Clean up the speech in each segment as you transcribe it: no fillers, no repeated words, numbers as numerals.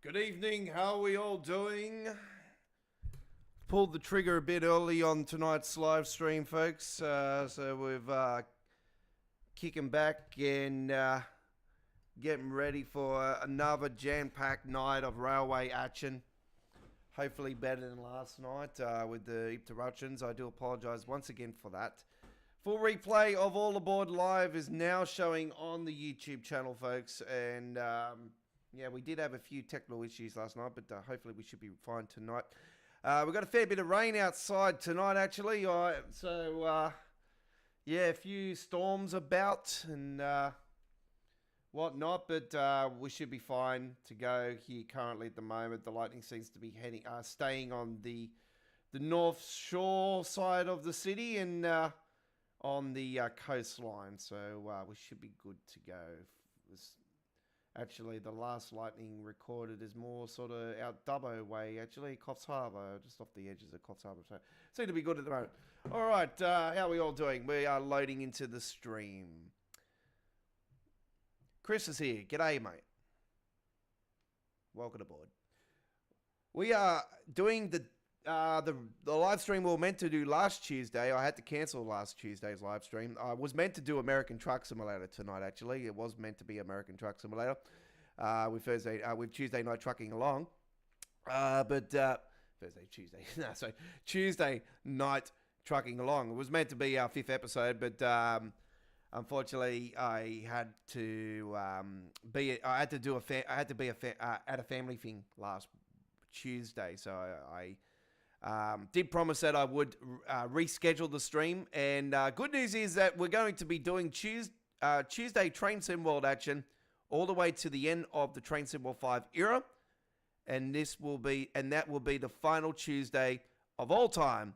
Good evening, how are we all doing? Pulled the trigger a bit early on tonight's live stream, folks. So we've kicking back and getting ready for another jam-packed night of railway action. Hopefully better than last night with the interruptions. I do apologise once again for that. Full replay of All Aboard Live is now showing on the YouTube channel, folks. And yeah, we did have a few technical issues last night, but hopefully we should be fine tonight. We've got a fair bit of rain outside tonight, actually. So, yeah, a few storms about and whatnot, but we should be fine to go here currently at the moment. The lightning seems to be staying on the north shore side of the city and on the coastline, so we should be good to go. Actually, the last lightning recorded is more sort of out Dubbo way, actually, Coffs Harbour, just off the edges of Coffs Harbour, so seem to be good at the moment. All right, how are we all doing? We are loading into the stream. Chris is here. G'day, mate. Welcome aboard. We are doing the live stream we were meant to do last Tuesday. I had to cancel last Tuesday's live stream. I was meant to do American Truck Simulator tonight, actually. It was meant to be American Truck Simulator with Tuesday Night Trucking Along. Tuesday Night Trucking Along. It was meant to be our 5th episode, but unfortunately, I had to be at a family thing last Tuesday, so I did promise that I would reschedule the stream, and good news is that we're going to be doing Tuesday Train Sim World action all the way to the end of the Train Sim World 5 era, and that will be the final Tuesday of all time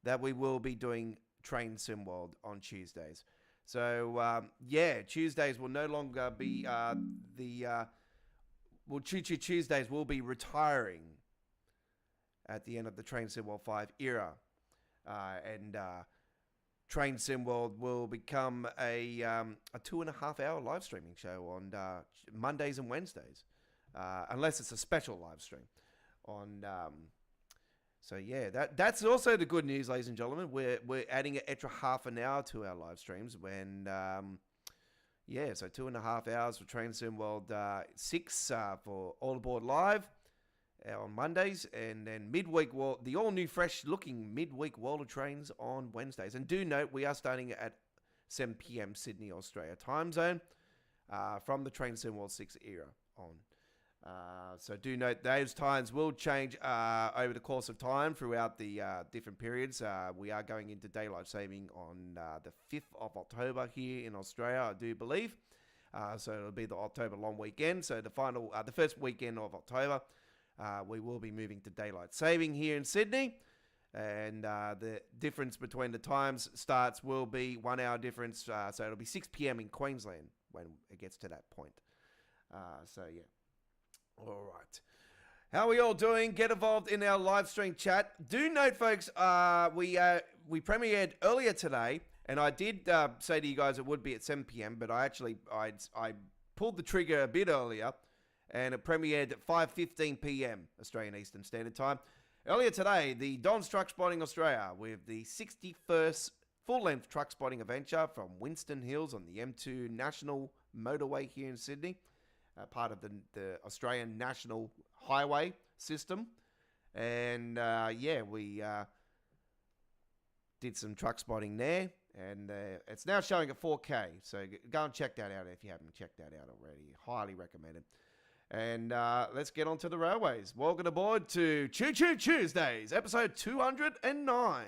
that we will be doing Train Sim World on Tuesdays. So yeah, Tuesdays will no longer be Choo Choo Tuesdays will be retiring at the end of the Train Sim World 5 era. And Train Sim World will become a 2.5-hour live streaming show on Mondays and Wednesdays. Unless it's a special live stream. So yeah, that's also the good news, ladies and gentlemen. We're adding an extra half an hour to our live streams when... yeah, so 2.5 hours for Train Sim World 6 for All Aboard Live on Mondays, and then midweek, the all-new, fresh-looking midweek World of Trains on Wednesdays. And do note, we are starting at 7 p.m. Sydney, Australia time zone from the Train Sim World 6 era on. So do note, those times will change over the course of time throughout the different periods. We are going into daylight saving on the 5th of October here in Australia, I do believe. So it'll be the October long weekend. So the first weekend of October, we will be moving to daylight saving here in Sydney. And the difference between the times starts will be 1 hour difference. So it'll be 6 p.m. in Queensland when it gets to that point. So yeah. All right. How are we all doing? Get involved in our live stream chat. Do note, folks, we premiered earlier today, and I did say to you guys it would be at 7 p.m., but I pulled the trigger a bit earlier, and it premiered at 5:15 p.m. Australian Eastern Standard Time. Earlier today, the Don's Truck Spotting Australia with the 61st full-length truck spotting adventure from Winston Hills on the M2 National Motorway here in Sydney. Part of the Australian National Highway system. And yeah, we did some truck spotting there, and it's now showing at 4K. So go and check that out if you haven't checked that out already. Highly recommended. And let's get on to the railways. Welcome aboard to Choo Choo Tuesdays, episode 209.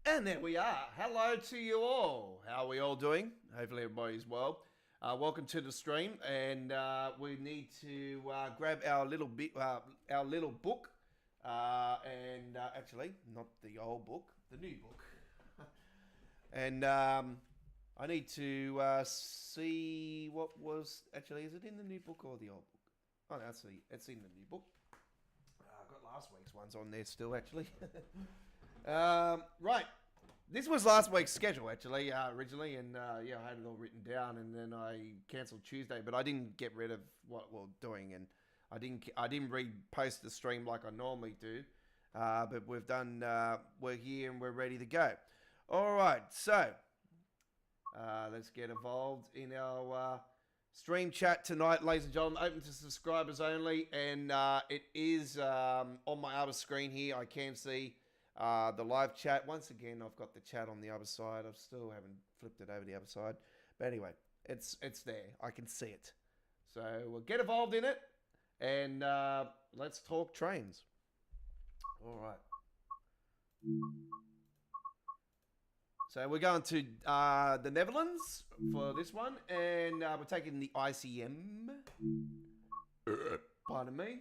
And there we are. Hello to you all. How are we all doing? Hopefully everybody's well. Welcome to the stream, and we need to grab our little book, and actually not the old book, the new book. And I need to see what was actually. Is it in the new book or the old book? Oh, no, it's in the new book. I've got last week's ones on there still, actually. Right. This was last week's schedule, actually, originally, and yeah, I had it all written down, and then I cancelled Tuesday, but I didn't get rid of what we're doing, and I didn't repost the stream like I normally do, but we've done, we're here and we're ready to go. All right, so let's get involved in our stream chat tonight, ladies and gentlemen. Open to subscribers only, and it is on my other screen here. I can see the live chat. Once again, I've got the chat on the other side. I still haven't flipped it over the other side. But anyway, it's there. I can see it. So we'll get involved in it, and let's talk trains. All right. So we're going to the Netherlands for this one, and we're taking the ICM. Pardon me.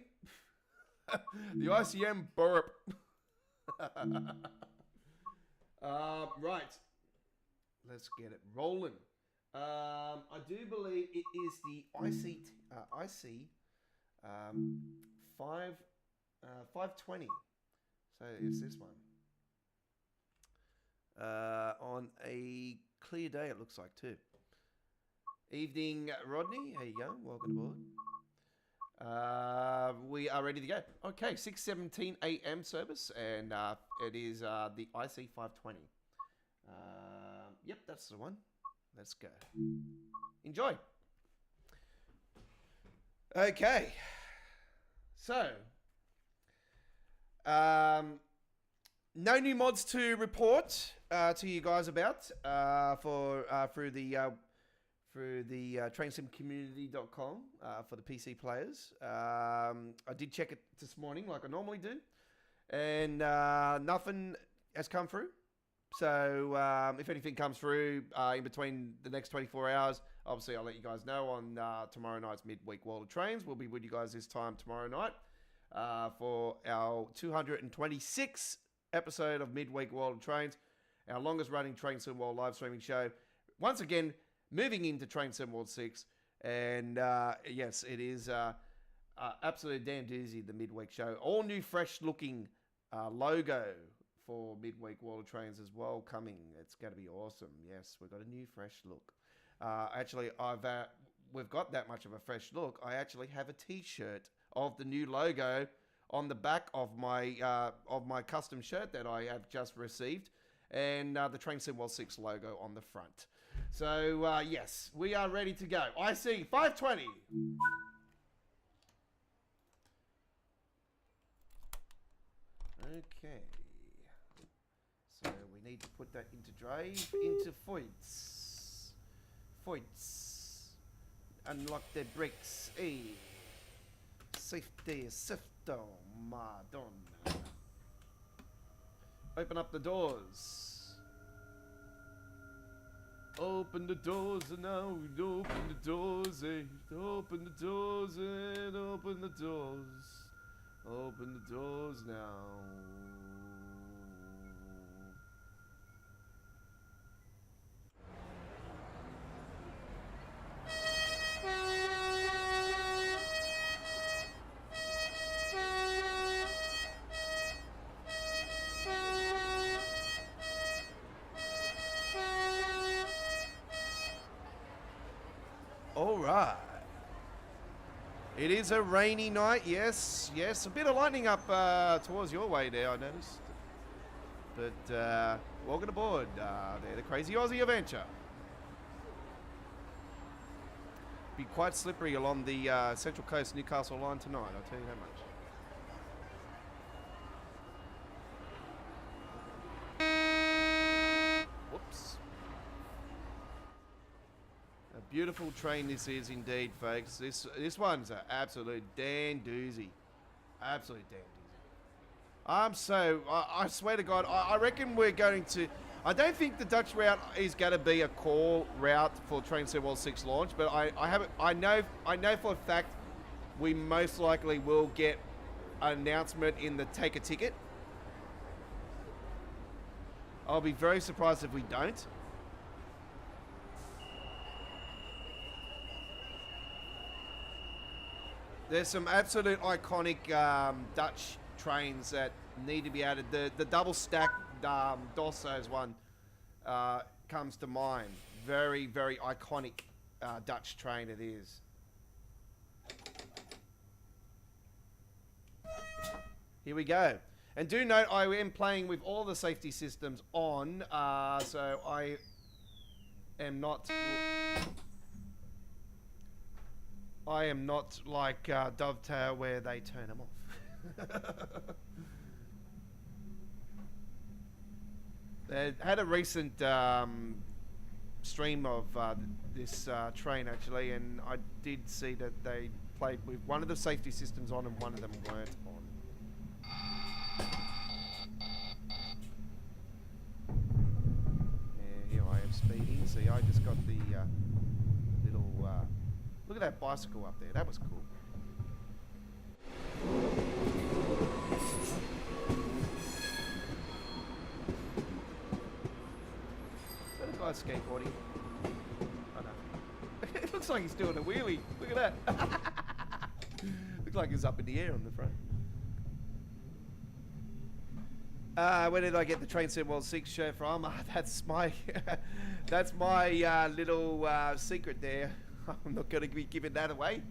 The ICM burp. Right. Let's get it rolling. I do believe it is the IC 520. So it's this one. On a clear day, it looks like, too. Evening, Rodney. How you going? Welcome aboard. We are ready to go. Okay, 6:17 a.m. service, and it is the IC 520. Yep, that's the one. Let's go. Enjoy. Okay. So, no new mods to report to you guys about through the trainsimcommunity.com for the PC players. I did check it this morning like I normally do, and nothing has come through. So if anything comes through in between the next 24 hours, obviously I'll let you guys know on tomorrow night's Midweek World of Trains. We'll be with you guys this time tomorrow night for our 226th episode of Midweek World of Trains, our longest running Train Sim World live streaming show. Once again, moving into Train Sim World 6, and yes, it is absolutely damn doozy, the midweek show. All new, fresh looking logo for Midweek World of Trains as well coming. It's going to be awesome. Yes, we've got a new, fresh look. Actually, we've got that much of a fresh look. I actually have a T-shirt of the new logo on the back of my custom shirt that I have just received, and the Train Sim World 6 logo on the front. So, yes, we are ready to go. IC 520. Okay. So, we need to put that into drive, into Foyts. Foyts. Unlock the brakes. Hey. Safety, sifto, Madonna. Open up the doors. Open the doors and now open the doors, eh? Open the doors and open the doors. Open the doors now. All right. It is a rainy night, yes, yes. A bit of lightning up towards your way there, I noticed. But welcome aboard. They're the Crazy Aussie Adventure. Be quite slippery along the Central Coast Newcastle line tonight, I'll tell you that much. Whoops. A beautiful train this is indeed, folks. This one's an absolute damn doozy. Absolute damn doozy. I swear to God, I reckon we're going to. I don't think the Dutch route is going to be a core route for Train Sim World 6 launch, but I know for a fact we most likely will get an announcement in the take a ticket. I'll be very surprised if we don't. There's some absolute iconic Dutch trains that need to be added. The double stack Dosso's one comes to mind. Very, very iconic Dutch train it is. Here we go. And do note, I am playing with all the safety systems on, so I am not... I am not like Dovetail where they turn them off. They had a recent stream of this train actually, and I did see that they played with one of the safety systems on and one of them weren't on. Yeah, here I am speeding. See, I just got the little... look at that bicycle up there. That was cool. Is that a guy skateboarding? Oh no. It looks like he's doing a wheelie. Look at that. Looks like he's up in the air on the front. Where did I get the Train Sim World 6 shirt from? That's my that's my little secret there. I'm not going to be giving that away.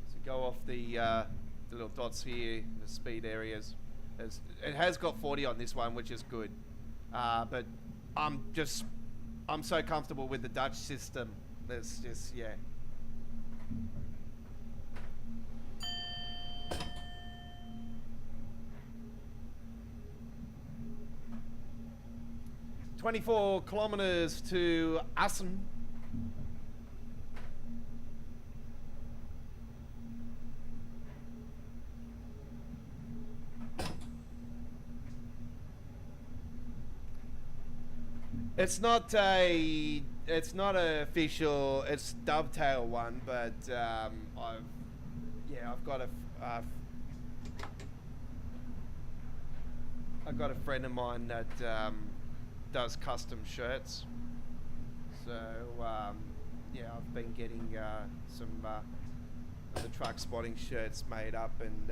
So go off the little dots here, the speed areas. It has got 40 on this one, which is good. But I'm so comfortable with the Dutch system. There's just, yeah. "24 kilometers to Assen." It's not an official. It's Dovetail one, but I've got a friend of mine that does custom shirts. So I've been getting some of the truck spotting shirts made up and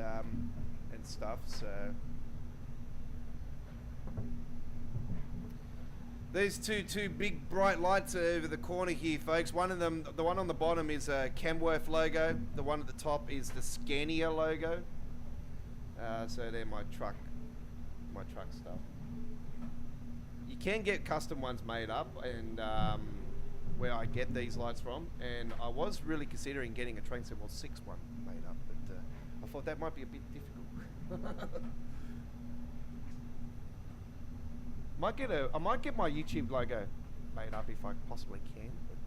stuff. So. There's two big bright lights over the corner here, folks. One of them, the one on the bottom is a Kenworth logo. The one at the top is the Scania logo. So they're my truck stuff. You can get custom ones made up, and where I get these lights from. And I was really considering getting a Train Sim World 6 one made up, but I thought that might be a bit difficult. I might get my YouTube logo made up if I possibly can, but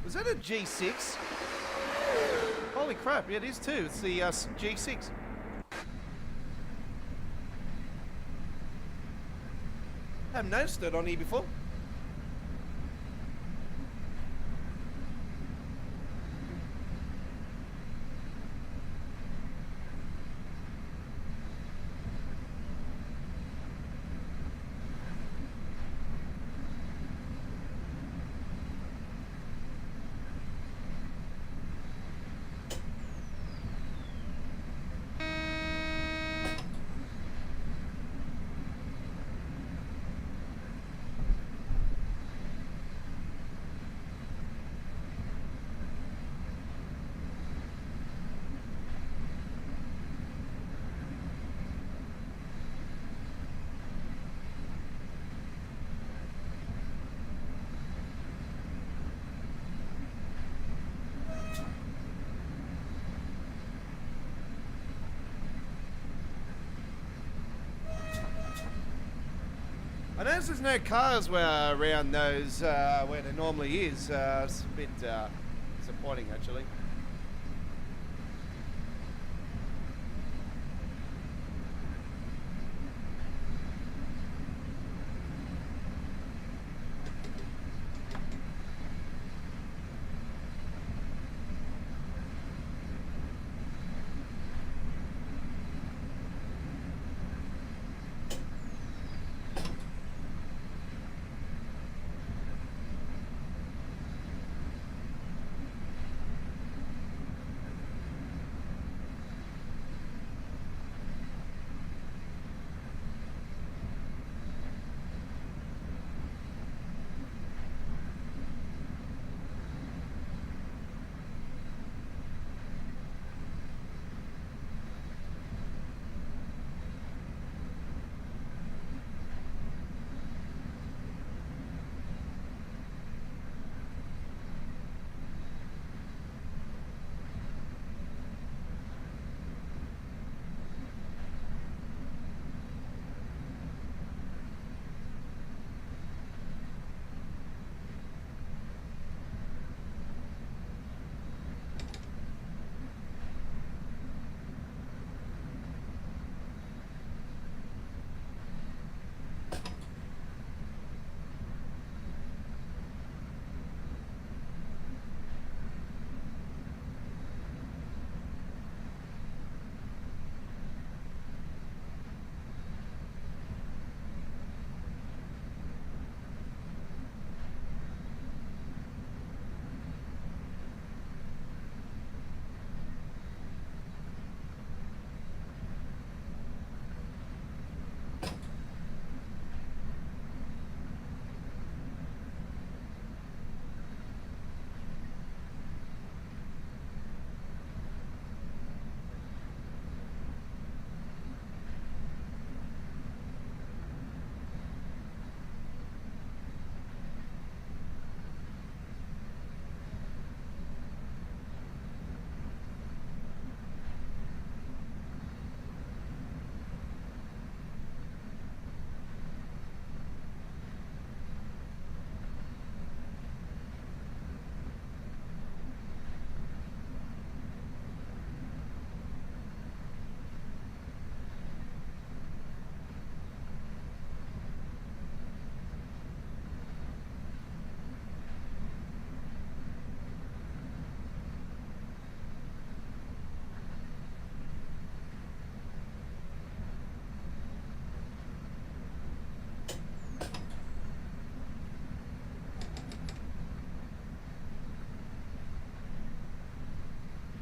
Was that a G6? Holy crap, yeah, it is too. It's the G6. I haven't noticed it on here before. I notice there's no cars around those where there normally is. It's a bit disappointing, actually.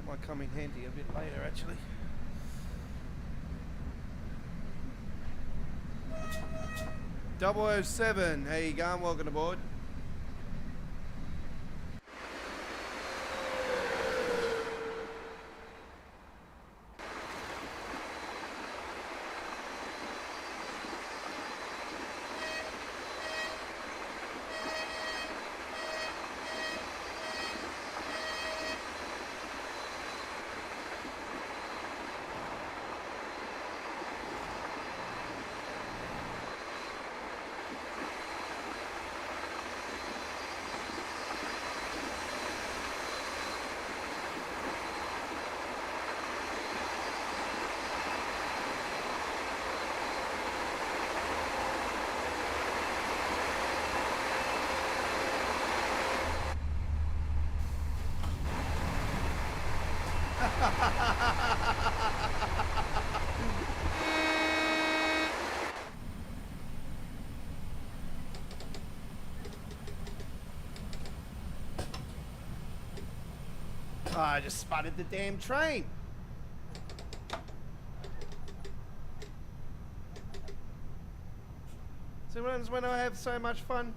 Might come in handy a bit later, actually. .007, how you going? Welcome aboard. Oh, I just spotted the damn train. So when I have so much fun.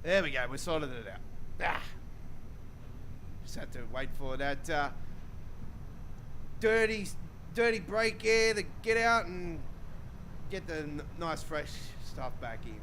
There we go, we sorted it out. Ah. Just had to wait for that dirty brake air to get out and get the nice fresh stuff back in.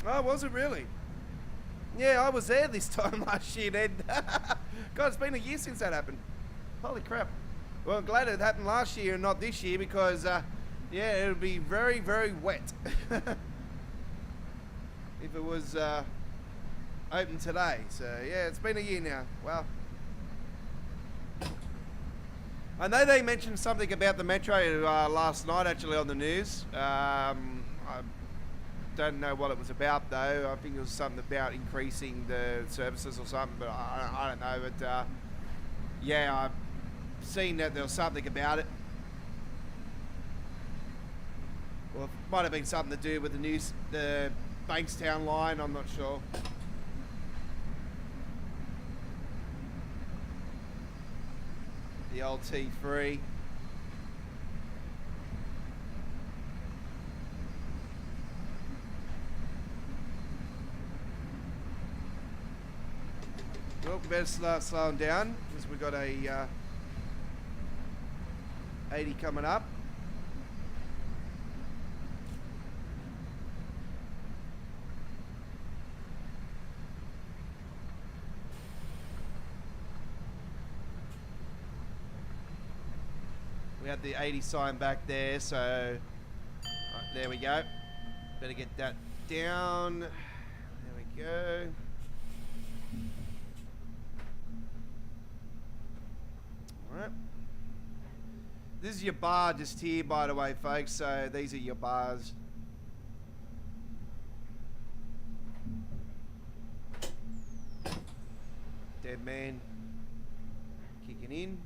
Oh, was it really? Yeah, I was there this time last year, Ned. God, it's been a year since that happened. Holy crap. Well, I'm glad it happened last year and not this year because, yeah, it would be very, very wet. If it was open today. So, yeah, it's been a year now. Wow. I know they mentioned something about the metro last night, actually, on the news. I don't know what it was about, though. I think it was something about increasing the services or something, but I don't know. But yeah, I've seen that there was something about it. Well, it might have been something to do with the Bankstown line. I'm not sure. The old T3. Well, we better start slowing down because we've got a 80 coming up. We had the 80 sign back there, so right, there we go. Better get that down. There we go. Alright. This is your bar just here, by the way, folks. So these are your bars. Dead man kicking in.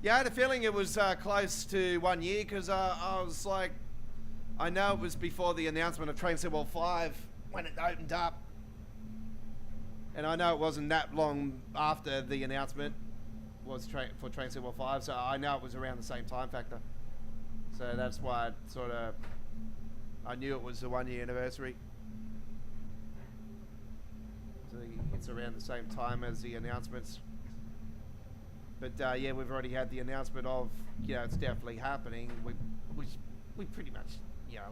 Yeah, I had a feeling it was close to 1 year because I was like, I know it was before the announcement of Train Sewell 5 when it opened up. And I know it wasn't that long after the announcement was for Train Sewell 5, so I know it was around the same time factor. So that's why I knew it was the 1 year anniversary. So it's around the same time as the announcements. But yeah, we've already had the announcement of, it's definitely happening. We pretty much,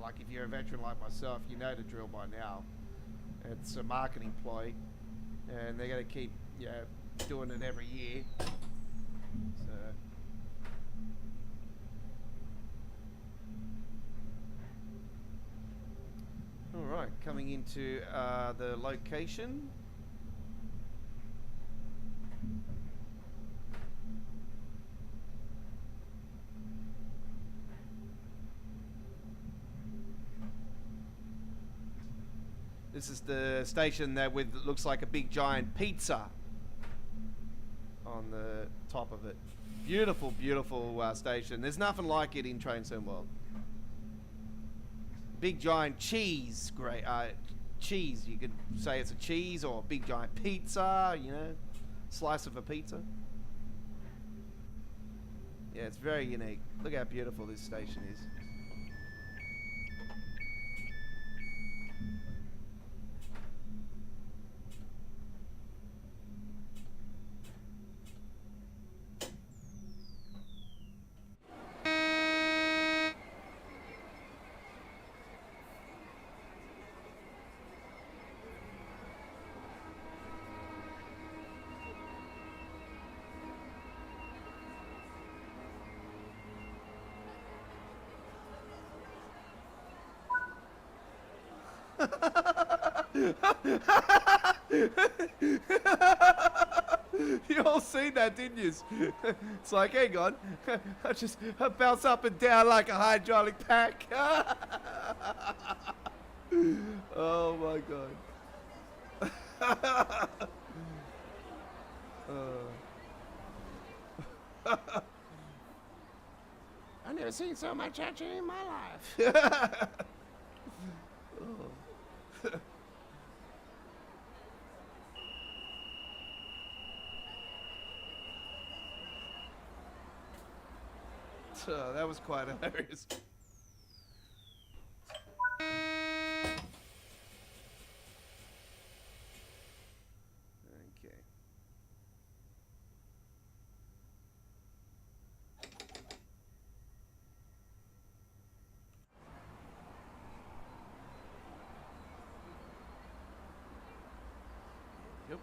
like if you're a veteran like myself, you know the drill by now. It's a marketing ploy, and they're going to keep, doing it every year. So. coming into the location. This is the station that with looks like a big giant pizza on the top of it. Beautiful, beautiful station. There's nothing like it in Train Sim World. Big giant cheese, great cheese. You could say it's a cheese or a big giant pizza. You know, slice of a pizza. Yeah, it's very unique. Look how beautiful this station is. You all seen that, didn't you? It's like, hang on, I bounce up and down like a hydraulic pack. Oh my god. I've never seen so much action in my life. Oh, that was quite hilarious. Okay. Yep.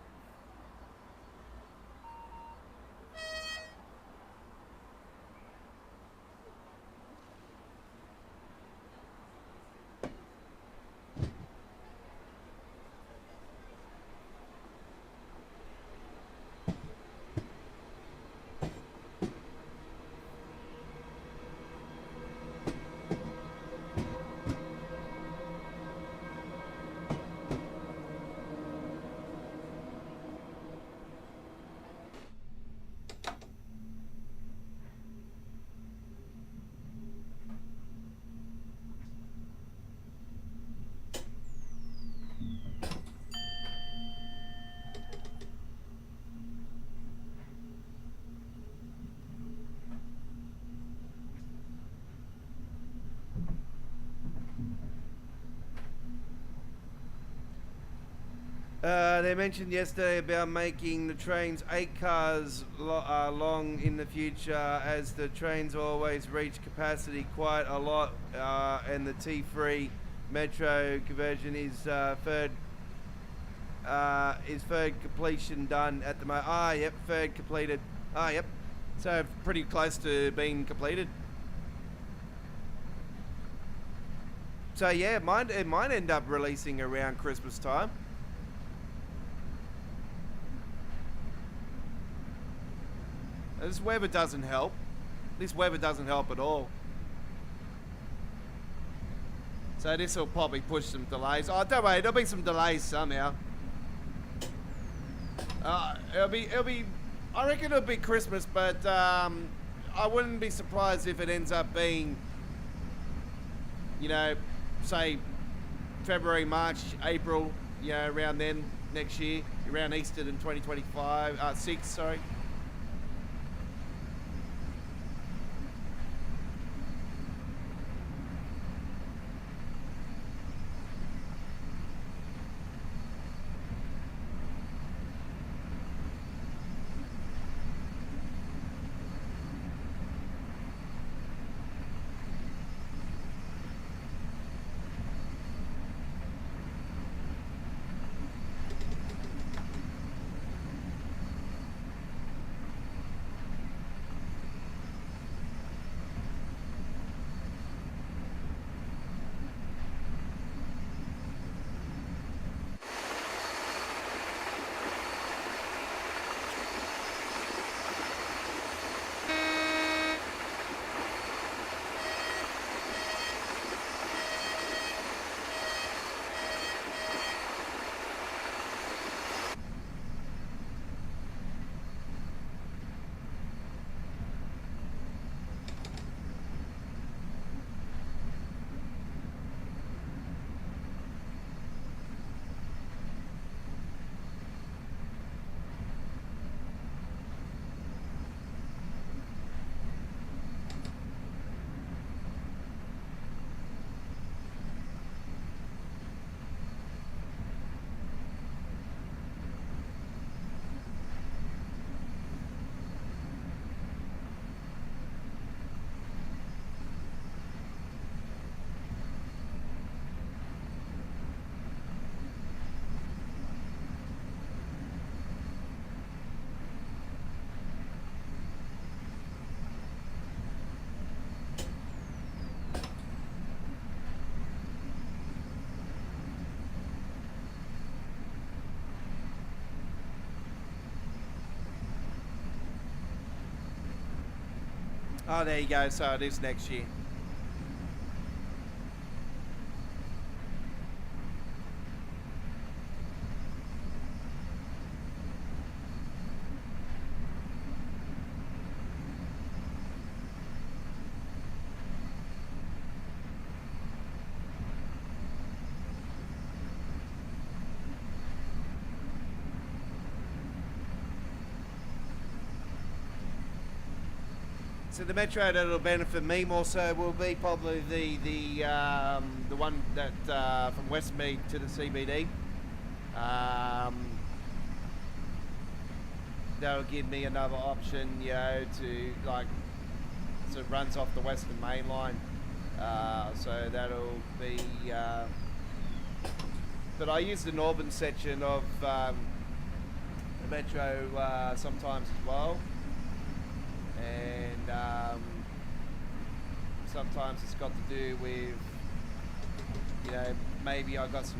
They mentioned yesterday about making the trains 8 cars long in the future, as the trains always reach capacity quite a lot, and the T3 metro conversion is third completion done at the moment. Yep, third completed. Yep, so pretty close to being completed. So yeah, it might end up releasing around Christmas time. This weather doesn't help. This weather doesn't help at all. So this will probably push some delays. Oh, don't worry, there'll be some delays somehow. It'll be. I reckon it'll be Christmas, but I wouldn't be surprised if it ends up being, you know, say February, March, April. You know, around then next year, around Easter in 2025. 6, sorry. Oh, there you go. So it is next year. So the metro that'll benefit me more so will be probably the one that from Westmead to the CBD. That'll give me another option, to like, so it runs off the Western Main Line. So that'll be. But I use the northern section of the metro sometimes as well. And sometimes it's got to do with, maybe I got some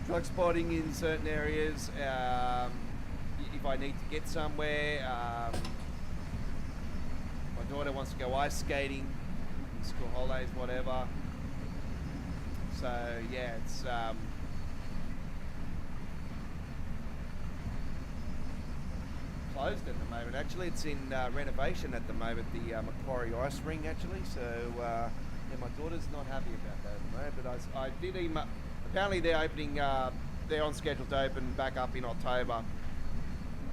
drug spotting in certain areas. If I need to get somewhere, my daughter wants to go ice skating, school holidays, whatever. So yeah, it's closed at the moment. Actually, it's in renovation at the moment, the Macquarie Ice Ring actually. So yeah, my daughter's not happy about that at the moment. But I did email. Apparently, they're opening. They're on schedule to open back up in October.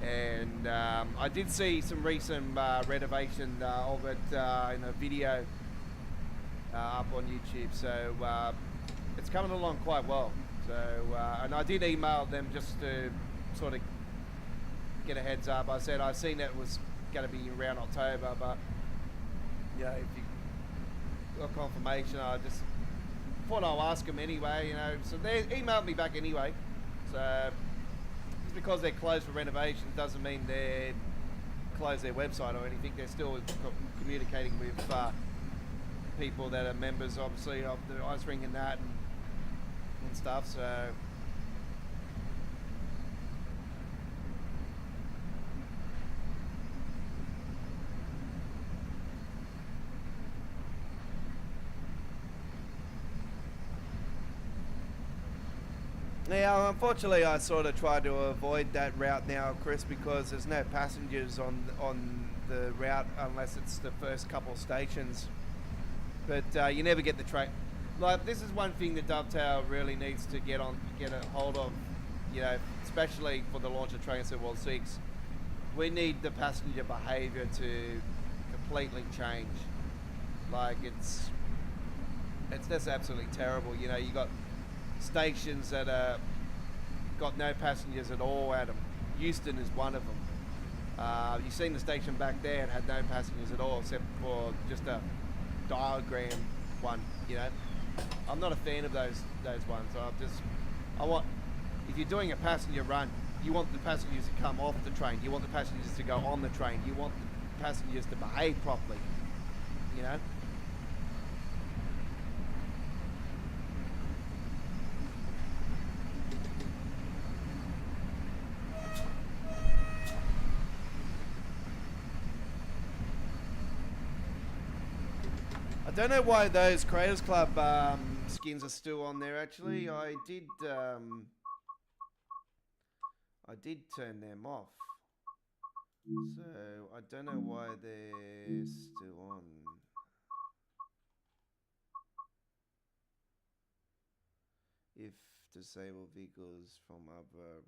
And I did see some recent renovation of it in a video up on YouTube. So it's coming along quite well. So and I did email them just to sort of get a heads up. I said I've seen that it was going to be around October, but if you got confirmation, I just thought I'll ask them anyway. So they emailed me back anyway. So just because they're closed for renovation doesn't mean they're closed their website or anything. They're still communicating with people that are members, obviously, of the ice ring and that and stuff. So. Yeah, unfortunately, I sort of try to avoid that route now, Chris, because there's no passengers on the route unless it's the first couple of stations. But you never get the train. Like, this is one thing that Dovetail really needs to get a hold of, especially for the launch of Train Set World 6. We need the passenger behaviour to completely change. Like, it's just absolutely terrible. You got stations that got no passengers at all at them. Euston is one of them. You've seen the station back there and had no passengers at all except for just a diagram one. I'm not a fan of those ones. I want, if you're doing a passenger run, you want the passengers to come off the train. You want the passengers to go on the train. You want the passengers to behave properly. I don't know why those Creators Club skins are still on there. Actually, I did turn them off, so I don't know why they're still on. If disabled vehicles from other.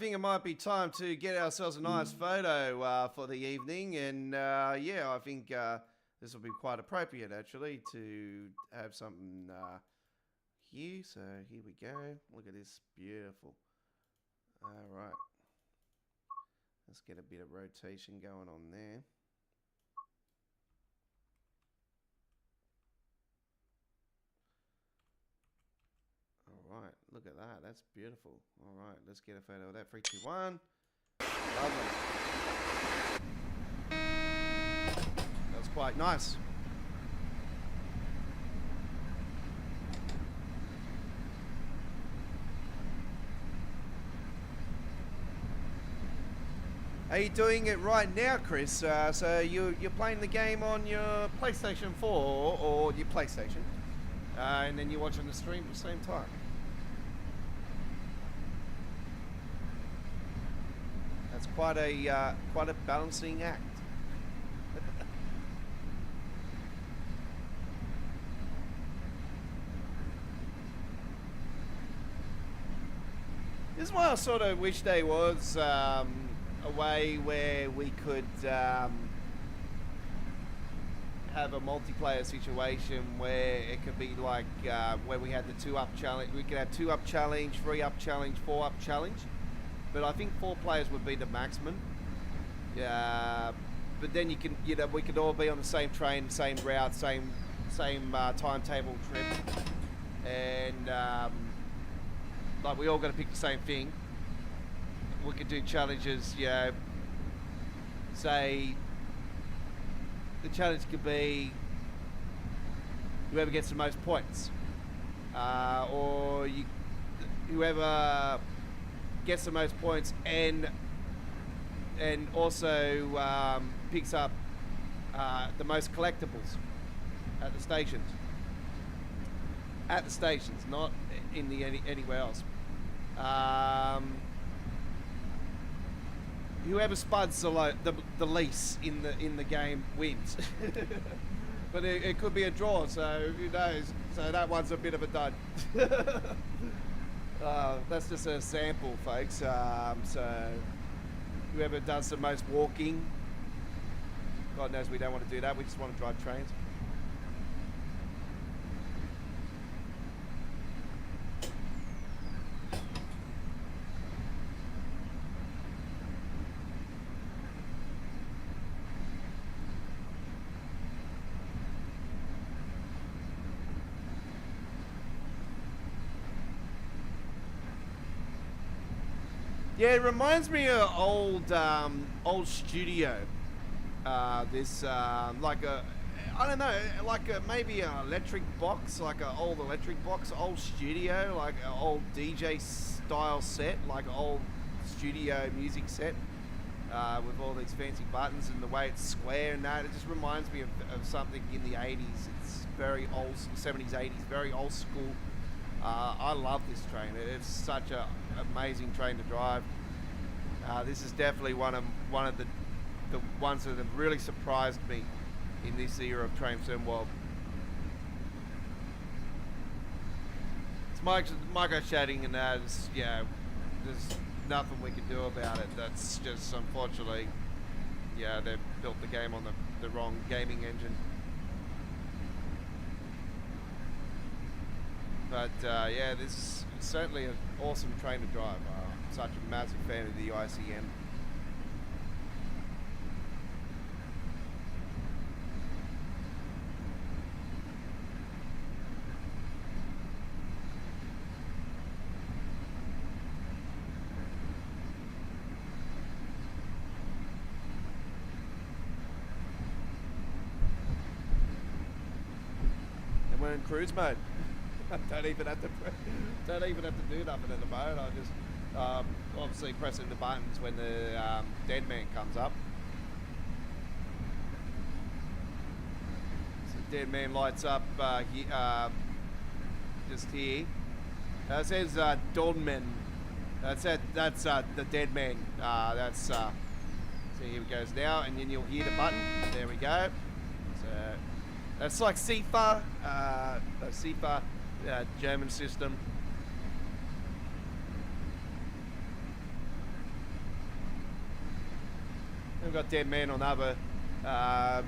think it might be time to get ourselves a nice photo for the evening. And yeah, I think this will be quite appropriate, actually, to have something here. So here we go. Look at this. Beautiful. All right. Let's get a bit of rotation going on there. All right, look at that. That's beautiful. All right, let's get a photo of that. 3, 2, 1. Lovely. That was quite nice. Are you doing it right now, Chris? So you're playing the game on your PlayStation 4 or your PlayStation, and then you're watching the stream at the same time. That's quite a balancing act. This is why I sort of wish there was a way where we could have a multiplayer situation where it could be like where we had the 2-up challenge. We could have 2-up challenge, 3-up challenge, 4-up challenge. But I think 4 players would be the maximum. But then we could all be on the same train, same route, same timetable trip, and like we all got to pick the same thing. We could do challenges, say the challenge could be whoever gets the most points, or whoever gets the most points and also picks up the most collectibles at the stations. At the stations, not in anywhere else. Whoever spuds the least in the game wins. But it could be a draw, so who knows? So that one's a bit of a dud. That's just a sample, folks. So whoever does the most walking, God knows we don't want to do that. We just want to drive trains. Yeah, it reminds me of old studio. Like a, I don't know, like maybe an electric box, like an old electric box, old studio, like an old DJ style set, like an old studio music set, with all these fancy buttons and the way it's square and that. It just reminds me of something in the 80s. It's very old, 70s, 80s, very old school. I love this train. It's such an amazing train to drive. This is definitely one of the ones that have really surprised me in this era of Train Sim World. It's micro shading and that is, there's nothing we can do about it. That's just, unfortunately, they've built the game on the wrong gaming engine. But this is certainly an awesome train to drive. I'm such a massive fan of the ICM. And we're in cruise mode. Don't even have to do nothing at the moment. I just obviously pressing the buttons when the dead man comes up. So the dead man lights up just here. It says Donman. That's the dead man. So here it goes now, and then you'll hear the button. There we go. So that's like CIFA. CIFA. German system. We've got dead men on other some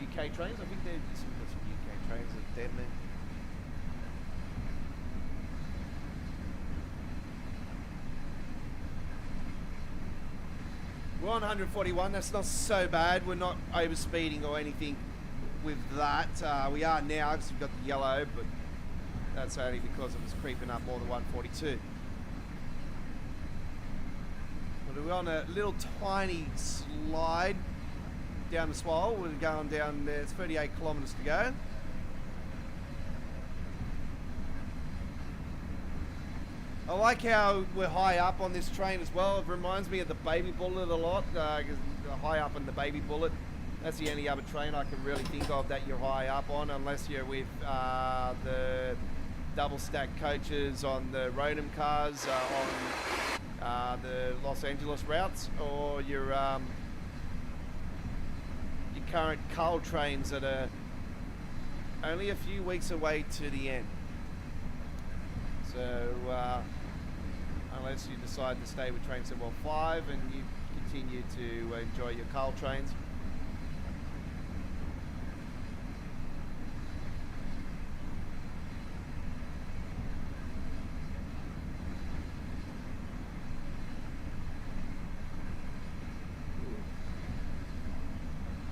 UK trains. I think there's some UK trains with dead men. We're on 141. That's not so bad. We're not overspeeding or anything with that. We are now because we've got the yellow, but that's only because it was creeping up more than 142. But we're on a little tiny slide down the Swale. We're going down there. It's 38 kilometres to go. I like how we're high up on this train as well. It reminds me of the Baby Bullet a lot, because high up on the Baby Bullet. That's the only other train I can really think of that you're high up on, unless you're with the double stack coaches on the Rodham cars on the Los Angeles routes, or your current coal trains that are only a few weeks away to the end. So unless you decide to stay with Train Symbol 5 and you continue to enjoy your coal trains.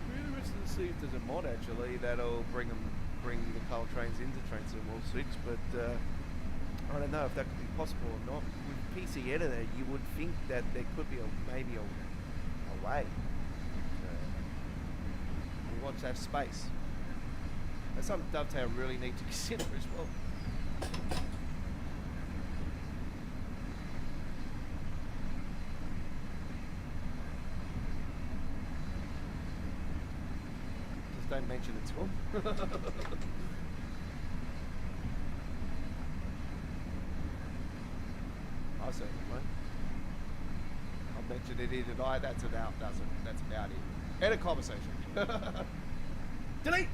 Really interested to see if there's a mod actually that'll bring the coal trains into Train Symbol 6, but I don't know if that could be possible or not. With PC Editor, you would think that there could be maybe a way. We watch that space. That's something Dovetail really need to consider as well. Just don't mention it to them. I certainly won't. I'll mention it here tonight. That's about it. End of conversation. Delete!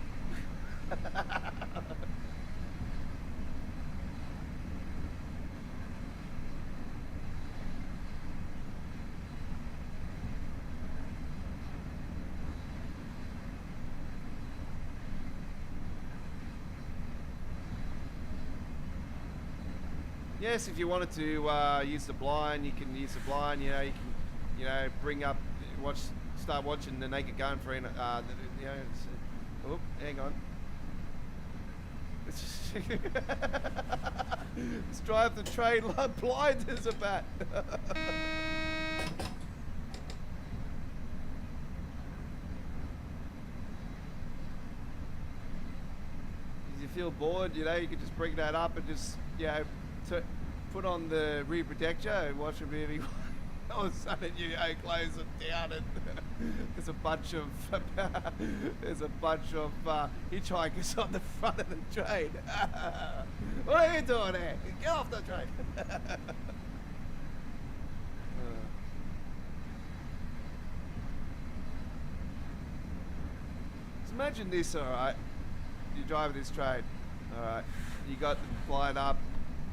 Yes, if you wanted to use the blind, you can use the blind. You know, you can, bring up, start watching the Naked Gun for, oh, hang on. Let's drive the train blind as a bat. If you feel bored, you can just bring that up and just, put on the rear protector and watch a movie. All of a sudden, close it down, and there's a bunch of hitchhikers on the front of the train. What are you doing there? Get off the train! Just imagine this, all right? You're driving this train, all right? You got them flying up.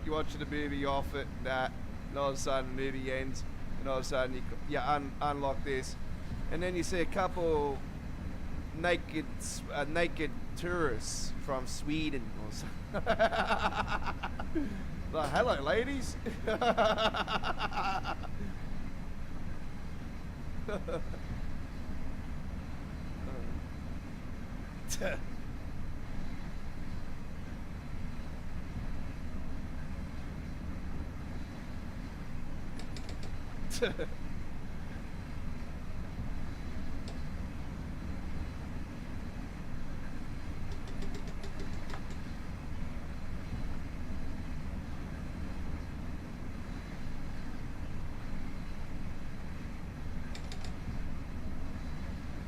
You're watching the movie off it, and all of a sudden the movie ends, and all of a sudden you unlock this, and then you see a couple naked tourists from Sweden or something. Like, hello, ladies.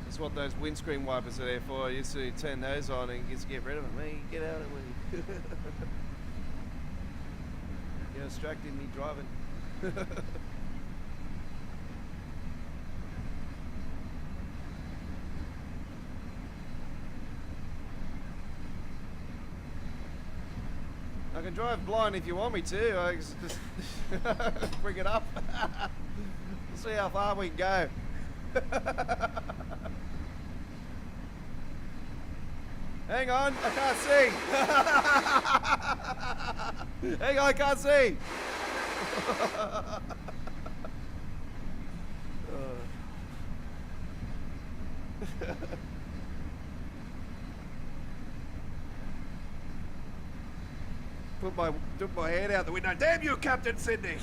That's what those windscreen wipers are there for. I used to turn those on and just get rid of them. Hey, get out of the way. You're distracting me driving. I can drive blind if you want me to. I just bring it up. We'll see how far we can go. Hang on, I can't see. Hang on, I can't see. Took my head out the window. Damn you, Captain Sydney!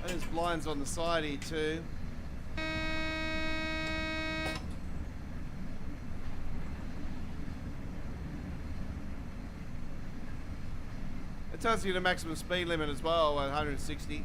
There's blinds on the side here too. It tells you the maximum speed limit as well, 160.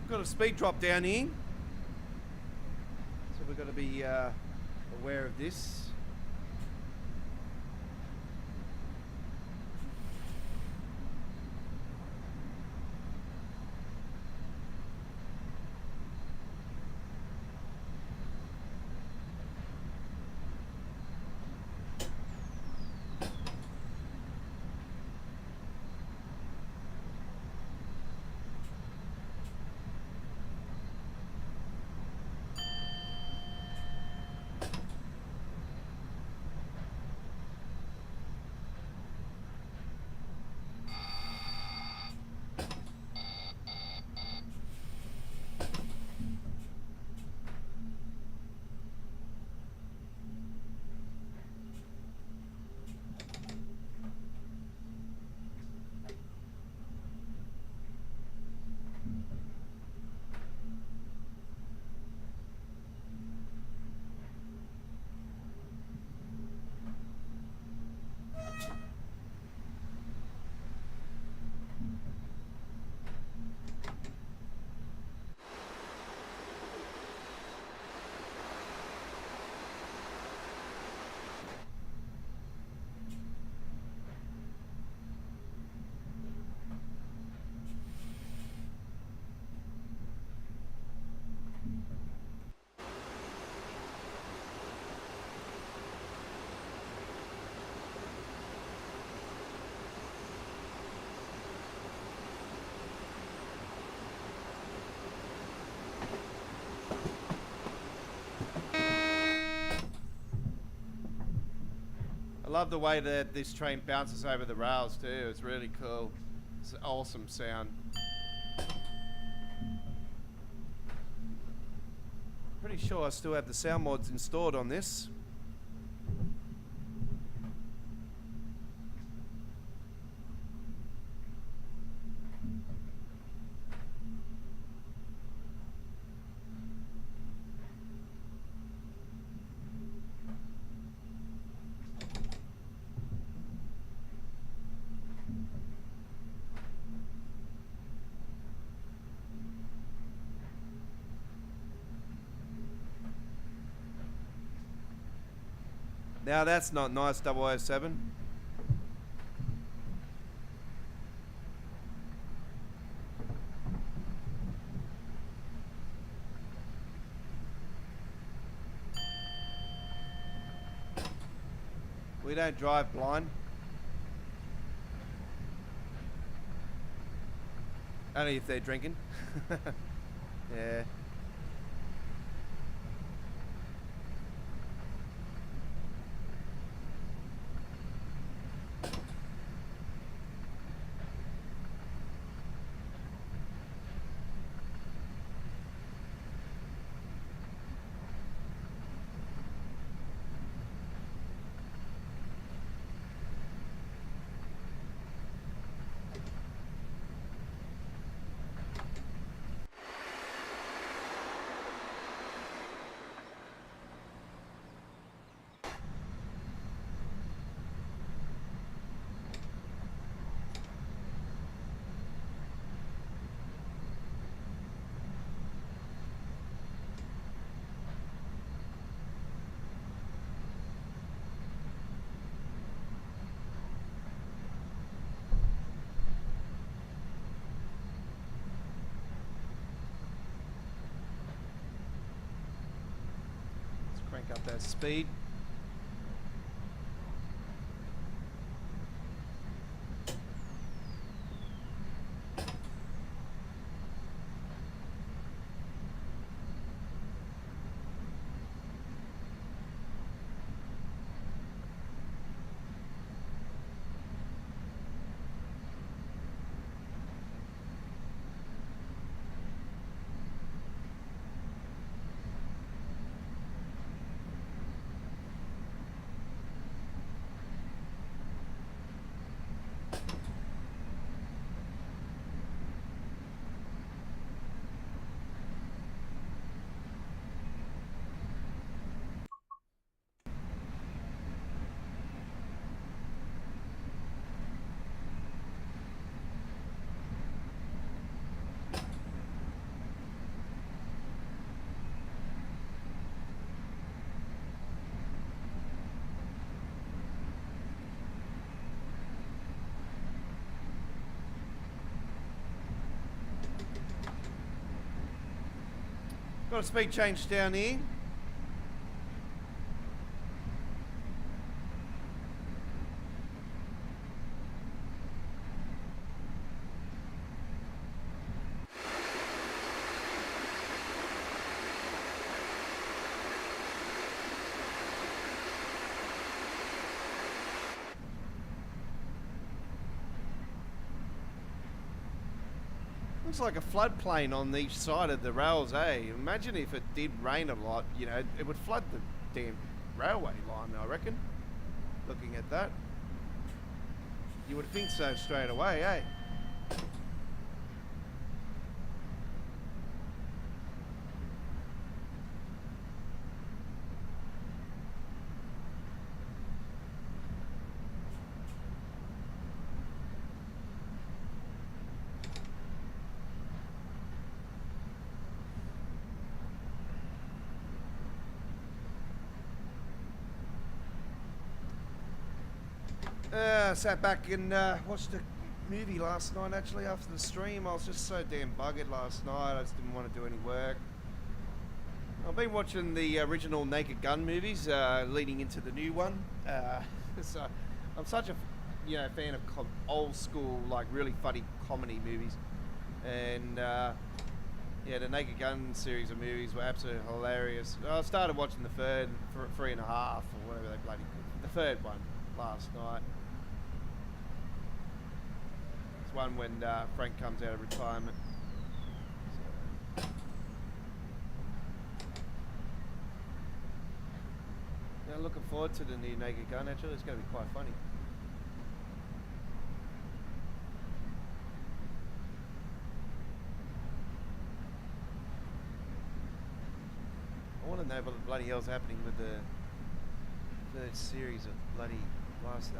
Got a speed drop down here, so we've got to be aware of this. love the way that this train bounces over the rails too. It's really cool. It's an awesome sound. Pretty sure I still have the sound mods installed on this. Now that's not nice, 007. We don't drive blind. Only if they're drinking. Yeah. Crank up that speed. Got a speed change down here. Looks like a floodplain on each side of the rails, eh? Imagine if it did rain a lot, you know, it would flood the damn railway line, I reckon. Looking at that. You would think so straight away, eh? Sat back and watched a movie last night, actually, after the stream. I was just so damn buggered last night, I just didn't want to do any work. I've been watching the original Naked Gun movies leading into the new one. So I'm such a fan of old school, like really funny comedy movies. And yeah, the Naked Gun series of movies were absolutely hilarious. I started watching the third, 3.5, or whatever they bloody... The third one. last night. It's one when Frank comes out of retirement. So. Yeah, looking forward to the new Naked Gun. Actually, it's going to be quite funny. I want to know what the bloody hell's happening with the third series of bloody last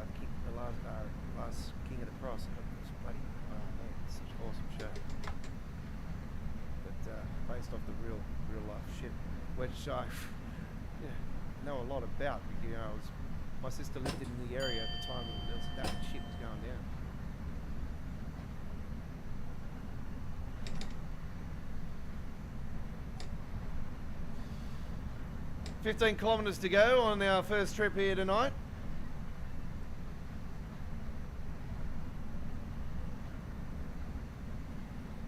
King of the Cross. It's bloody, oh man, it's such an awesome show. But based off the real life shit, which I know a lot about. You know, my sister lived in the area at the time when that shit was going down. "15 kilometres to go on our first trip here tonight.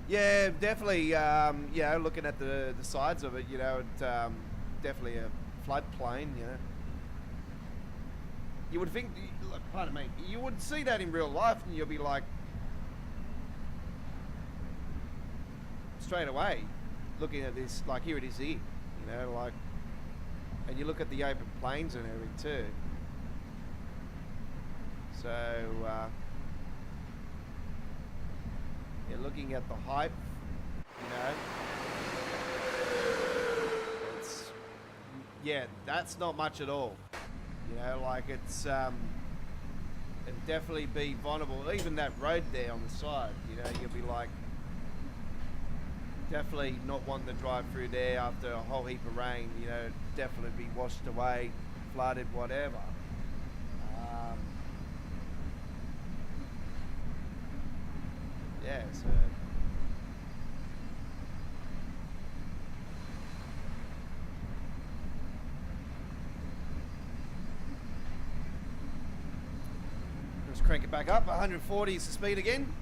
Yeah, definitely. Looking at the sides of it, definitely a floodplain. You would think, pardon me, you would see that in real life, and you'll be like, straight away, looking at this, like, here it is here, and you look at the open plains and everything too. So, you're looking at the height, it's, that's not much at all. It'd definitely be vulnerable. Even that road there on the side, you'll be like, definitely not wanting to drive through there after a whole heap of rain, definitely be washed away, flooded, whatever. So let's crank it back up. 140 is the speed again.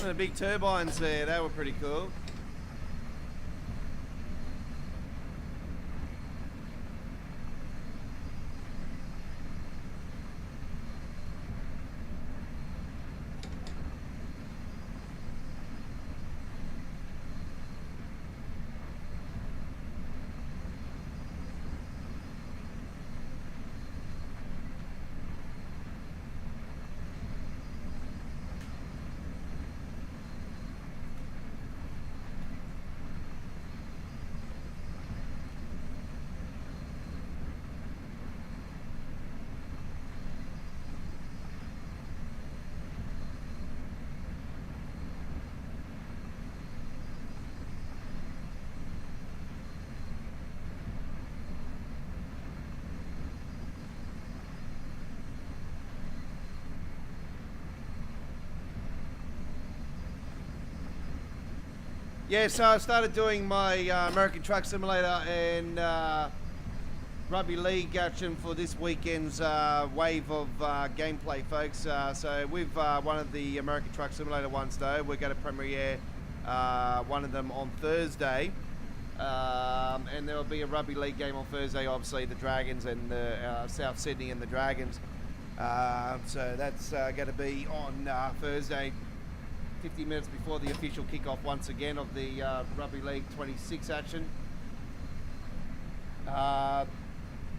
The big turbines there, they were pretty cool. Yeah, so I started doing my American Truck Simulator and Rugby League action for this weekend's wave of gameplay, folks. So with one of the American Truck Simulator ones, though, we're going to premiere one of them on Thursday. And there will be a rugby league game on Thursday, obviously the Dragons and the South Sydney and the Dragons. So that's going to be on Thursday, 50 minutes before the official kickoff once again of the Rugby League 26 action.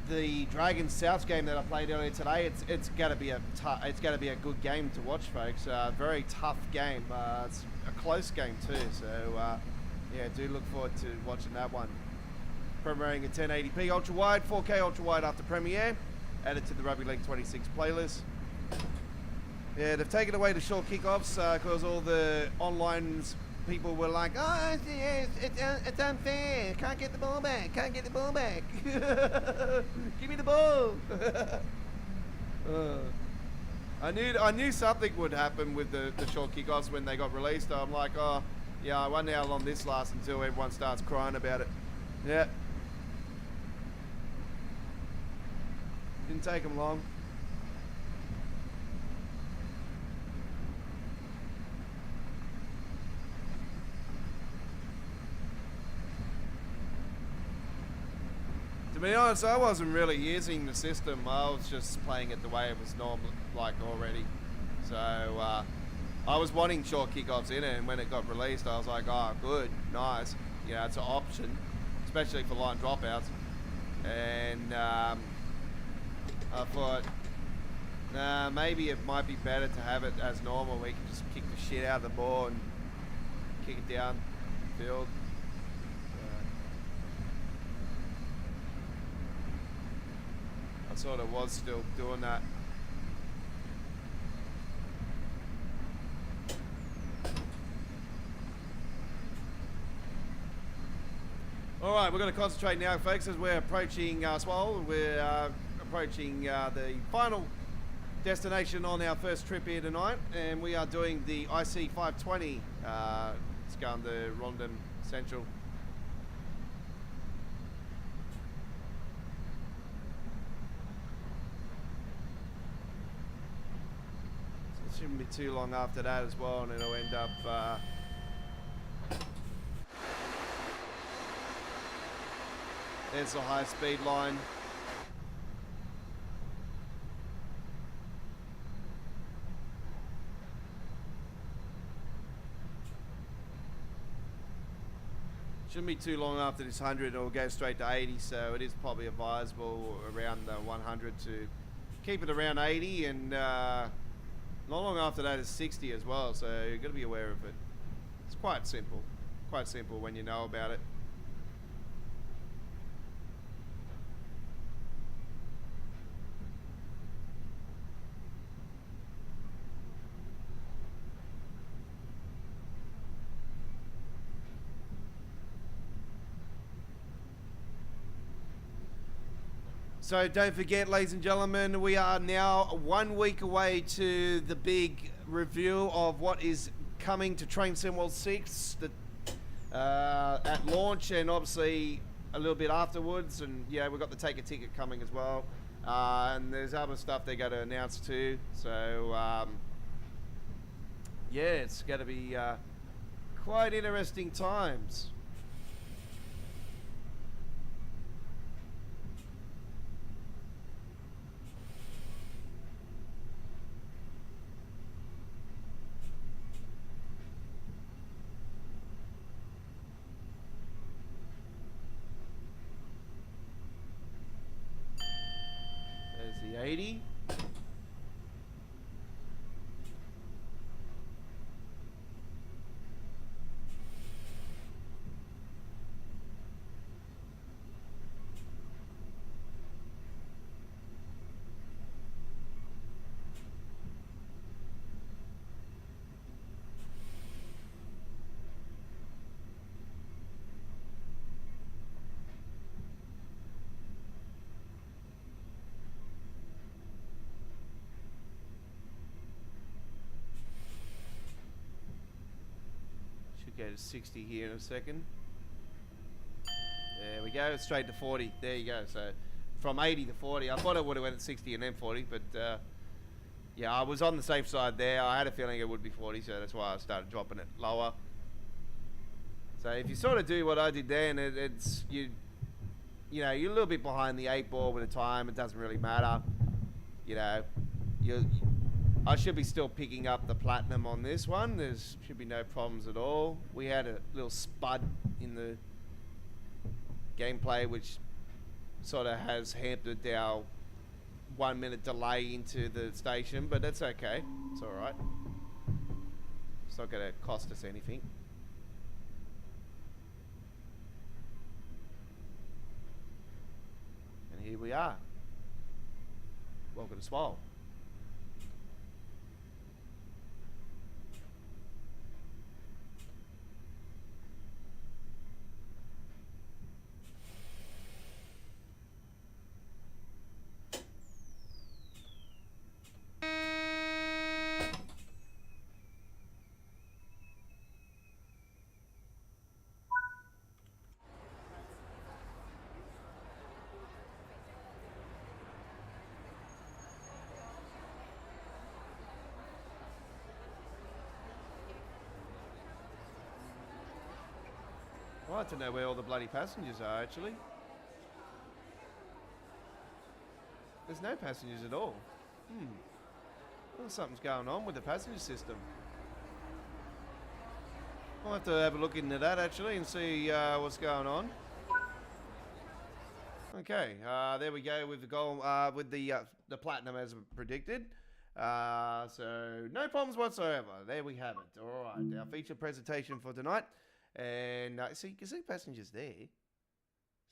The Dragons South game that I played earlier today, it's going to be a good game to watch, folks. Very tough game. It's a close game too. So yeah, do look forward to watching that one. Premiering at 1080p ultra wide, 4K ultra wide after premiere. Added to the Rugby League 26 playlist. Yeah, they've taken away the short kickoffs because all the online people were like, oh, it's unfair. Can't get the ball back. Can't get the ball back. Give me the ball. I knew something would happen with the short kickoffs when they got released. I'm like, oh, yeah, I wonder how long this lasts until everyone starts crying about it. Yeah. Didn't take them long. To be honest, I wasn't really using the system. I was just playing it the way it was normal, like already. So I was wanting short kickoffs in it, and when it got released, I was like, oh, good, nice. You know, it's an option, especially for line dropouts. And I thought, nah, maybe it might be better to have it as normal. We can just kick the shit out of the ball and kick it down the field. I sort of was still doing that. All right, we're going to concentrate now, folks, as we're approaching Swole. We're approaching the final destination on our first trip here tonight, and we are doing the IC 520. It's going to Rondon Central. So it shouldn't be too long after that as well, and it'll end up there's the high speed line. Shouldn't be too long after this 100, it'll go straight to 80, so it is probably advisable around the 100 to keep it around 80, and not long after that is 60 as well, so you've got to be aware of it. It's quite simple when you know about it. So don't forget, ladies and gentlemen, we are now 1 week away to the big review of what is coming to Train Sim World 6 at launch, and obviously a little bit afterwards. And yeah, we've got the Take a Ticket coming as well. And there's other stuff they're going to announce too. So yeah, it's going to be quite interesting times. There's the 80. Go to 60 here in a second. There we go, straight to 40. There you go. So from 80 to 40. I thought it would have went at 60 and then 40, but yeah, I was on the safe side there. I had a feeling it would be 40, so that's why I started dropping it lower. So if you sort of do what I did then, it's you're a little bit behind the 8 ball with the time. It doesn't really matter. I should be still picking up the platinum on this one. There should be no problems at all. We had a little spud in the gameplay, which sort of has hampered our 1 minute delay into the station, but that's okay. It's all right. It's not going to cost us anything. And here we are. Welcome to Swole. I'd like to know where all the bloody passengers are, actually. There's no passengers at all. Well, something's going on with the passenger system. I'll have to have a look into that, actually, and see what's going on. Okay, there we go with the goal, with the platinum as predicted. So no problems whatsoever. There we have it. All right, our feature presentation for tonight. And see, you can see passengers there.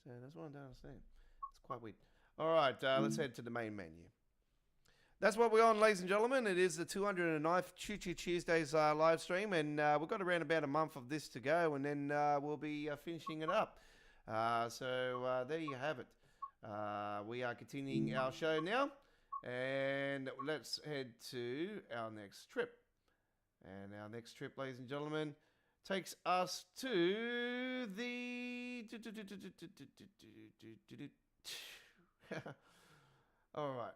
So that's what I don't understand. It's quite weird. All right, let's head to the main menu. That's what we're on, ladies and gentlemen. It is the 209th Choo Choo Tuesdays live stream, and we've got around about a month of this to go, and then we'll be finishing it up. So there you have it. We are continuing our show now, and let's head to our next trip. And our next trip, ladies and gentlemen, takes us to the... All right.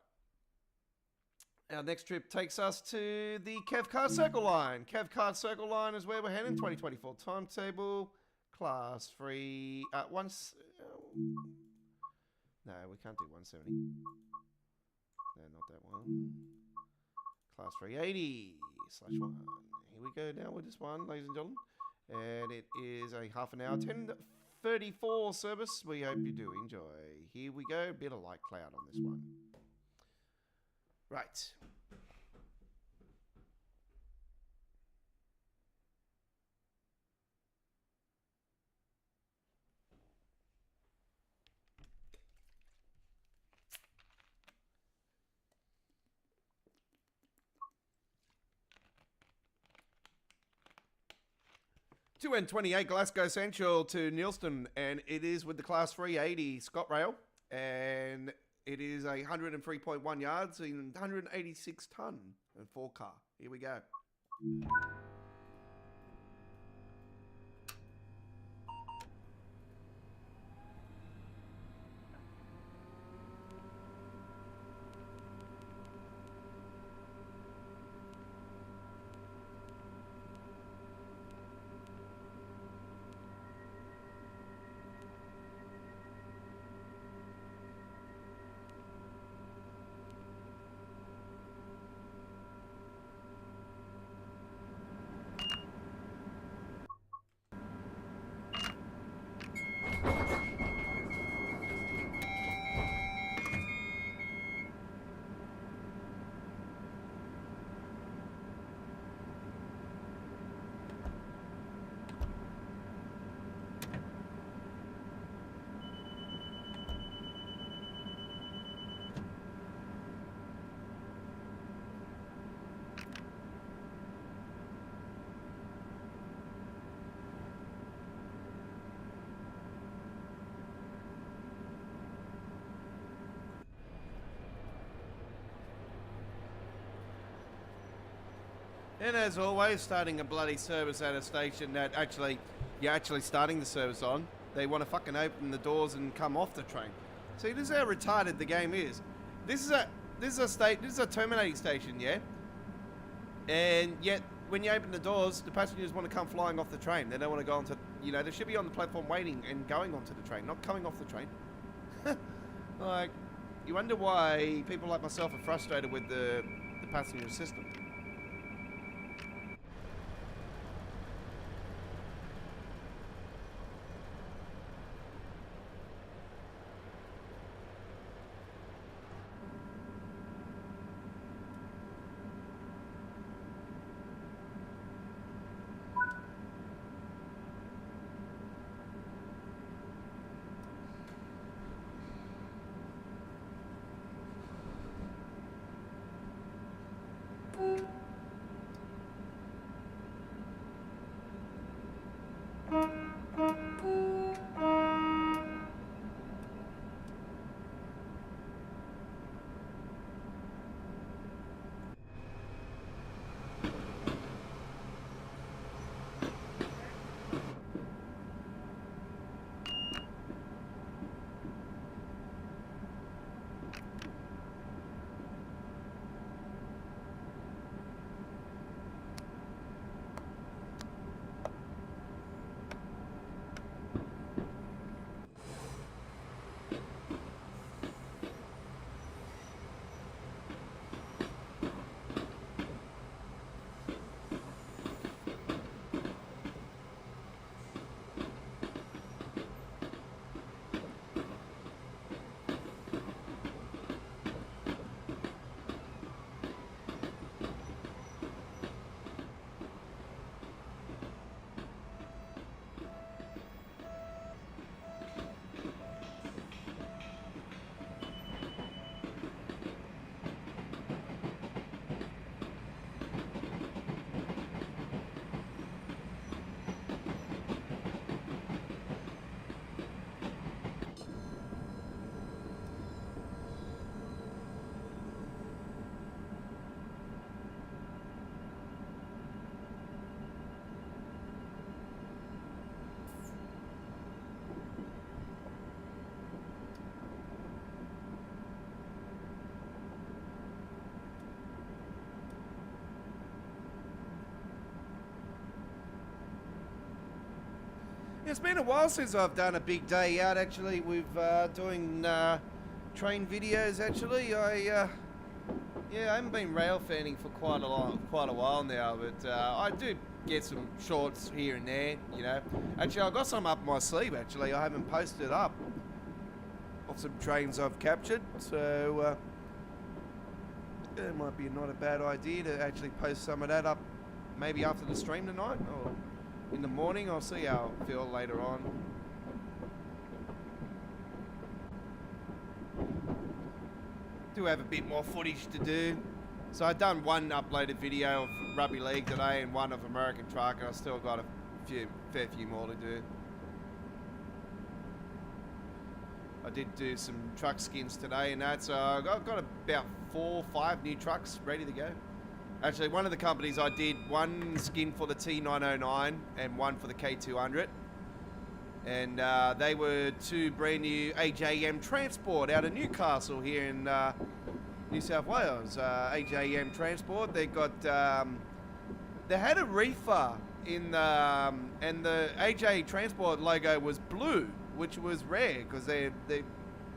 Our next trip takes us to the Kev Card Circle Line. Kev Card Circle Line is where we're heading. 2024 timetable, class 3. No, we can't do 170. No, not that one. Class 380/1. Here we go now with this one, ladies and gentlemen. And it is a half an hour, 10:34 service. We hope you do enjoy. Here we go. Bit of light cloud on this one. Right. N28 Glasgow Central to Neilston, and it is with the Class 380 ScotRail, and it is 103.1 yards and 186 tonne and 4 car. Here we go. And as always, starting a bloody service at a station that you're actually starting the service on, they want to fucking open the doors and come off the train. See, this is how retarded the game is. This is a terminating station, yeah? And yet when you open the doors, the passengers want to come flying off the train. They don't want to go onto, they should be on the platform waiting and going onto the train, not coming off the train. Like, you wonder why people like myself are frustrated with the passenger system. It's been a while since I've done a big day out. Actually, we've doing train videos. Actually, I haven't been rail fanning for quite a while now, but I do get some shorts here and there. Actually, I got some up my sleeve. Actually, I haven't posted up of some trains I've captured, so it might be not a bad idea to actually post some of that up, maybe after the stream tonight or in the morning. I'll see how I feel later on. Do have a bit more footage to do. So I've done one uploaded video of rugby league today and one of American truck, and I still got a fair few more to do. I did do some truck skins today and that, so I've got about 4 or 5 new trucks ready to go. Actually, one of the companies I did one skin for the T909 and one for the K200. And they were 2 brand new AJM Transport out of Newcastle here in New South Wales. AJM Transport, they got, they had a reefer in and the AJ Transport logo was blue, which was rare because they're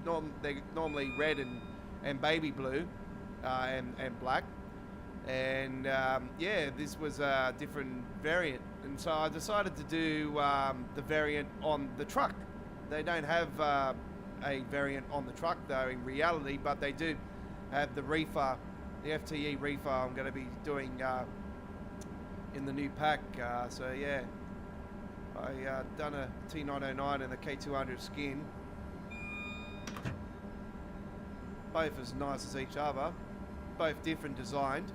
normally red and baby blue and black. And yeah, this was a different variant, and so I decided to do the variant on the truck. They don't have a variant on the truck though in reality, but they do have the reefer, the FTE reefer I'm going to be doing in the new pack. So yeah, I done a T909 and a K200 skin, both as nice as each other, both different designed.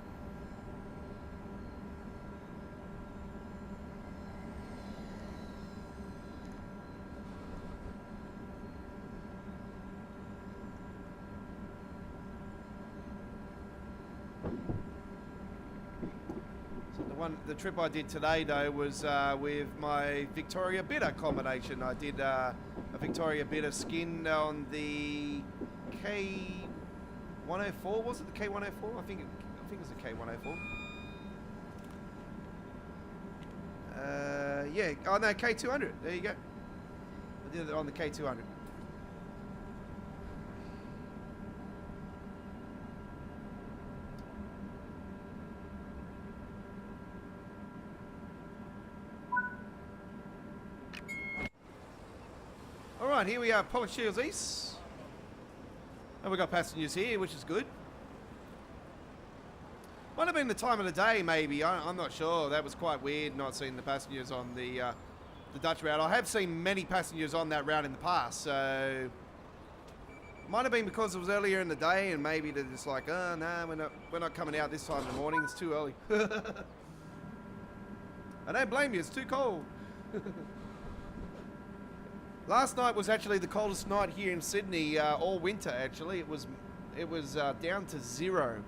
The trip I did today though was with my Victoria Bitter combination. I did a Victoria Bitter skin on the K104. Was it the K104? I think it was the K104. Yeah. Oh no, K200. There you go. I did it on the K200. All right, here we are, Pollock Shields East. And we've got passengers here, which is good. Might have been the time of the day, maybe. I'm not sure. That was quite weird, not seeing the passengers on the Dutch route. I have seen many passengers on that route in the past, so might have been because it was earlier in the day, and maybe they're just like, oh no, we're not coming out this time in the morning. It's too early. I don't blame you. It's too cold. Last night was actually the coldest night here in Sydney all winter. Actually, it was down to 0.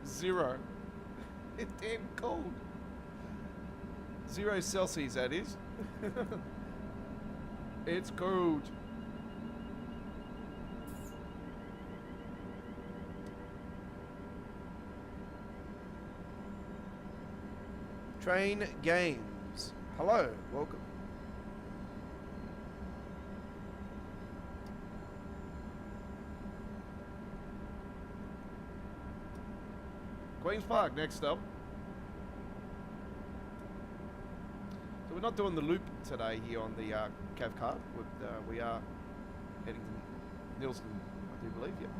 0. It's damn cold. 0 Celsius, that is. It's cold. Train Games. Hello, welcome. Queen's Park next up. So we're not doing the loop today here on the Cav Cart. We are heading to Nilston, I do believe, yep.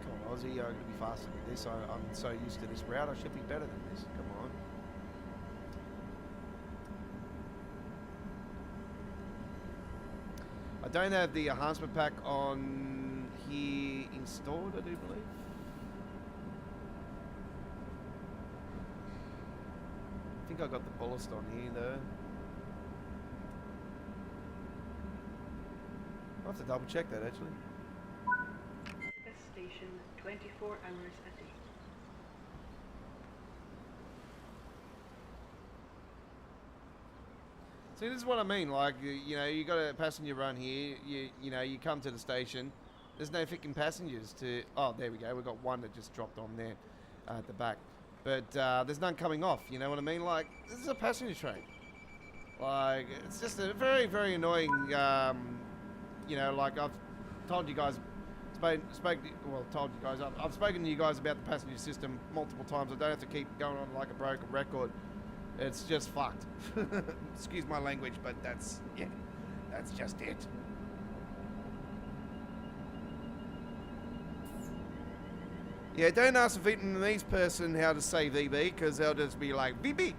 Come on, Aussie, I'm going to be faster than this. I'm so used to this route, I should be better than this. Come on. I don't have the enhancement pack on here installed, I do believe. I think I got the ballast on here though. I'll have to double check that actually. This station 24 hours a day. See, this is what I mean. Like, you know, you got a passenger run here. You know, you come to the station. There's no freaking passengers to. Oh, there we go. We've got one that just dropped on there at the back, but there's none coming off. You know what I mean? Like, this is a passenger train. Like, it's just a very, very annoying. You know, like I've told you guys. I've spoken to you guys about the passenger system multiple times. I don't have to keep going on like a broken record. It's just fucked. Excuse my language, but that's just it. Yeah, don't ask a Vietnamese person how to say VB, because they'll just be like, VB.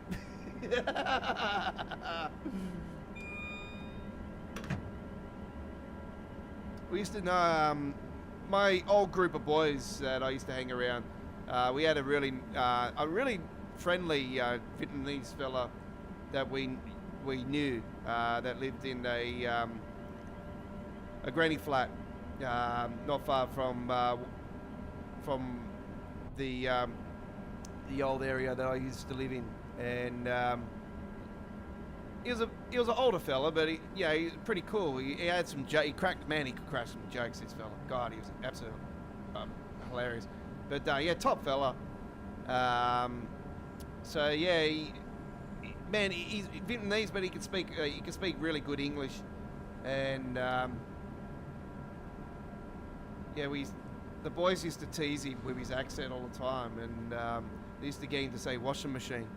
We used to know, my old group of boys that I used to hang around, we had a really friendly Vietnamese fella that we knew that lived in a granny flat not far from the old area that I used to live in, and he was an older fella, but he was pretty cool. He had some he could crack some jokes. This fella, God, he was absolutely hilarious. But yeah, top fella. So yeah, he's Vietnamese, but he can speak really good English, and yeah, the boys used to tease him with his accent all the time, and they used to get him to say washing machine,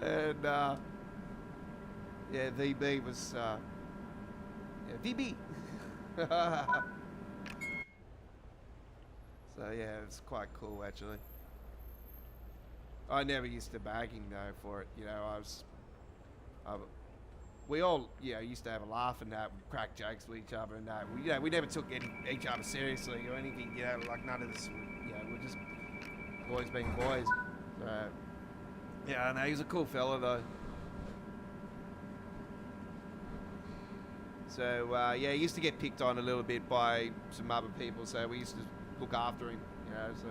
and yeah, VB was VB. So yeah, it's quite cool actually. I never used to bag him though for it. You know, we all used to have a laugh and that, crack jokes with each other and that. We never took each other seriously or anything. You know, like none of this. You know, we're just boys being boys. So yeah, I know he was a cool fella though. So yeah, he used to get picked on a little bit by some other people. So we used to look after him. You know, so.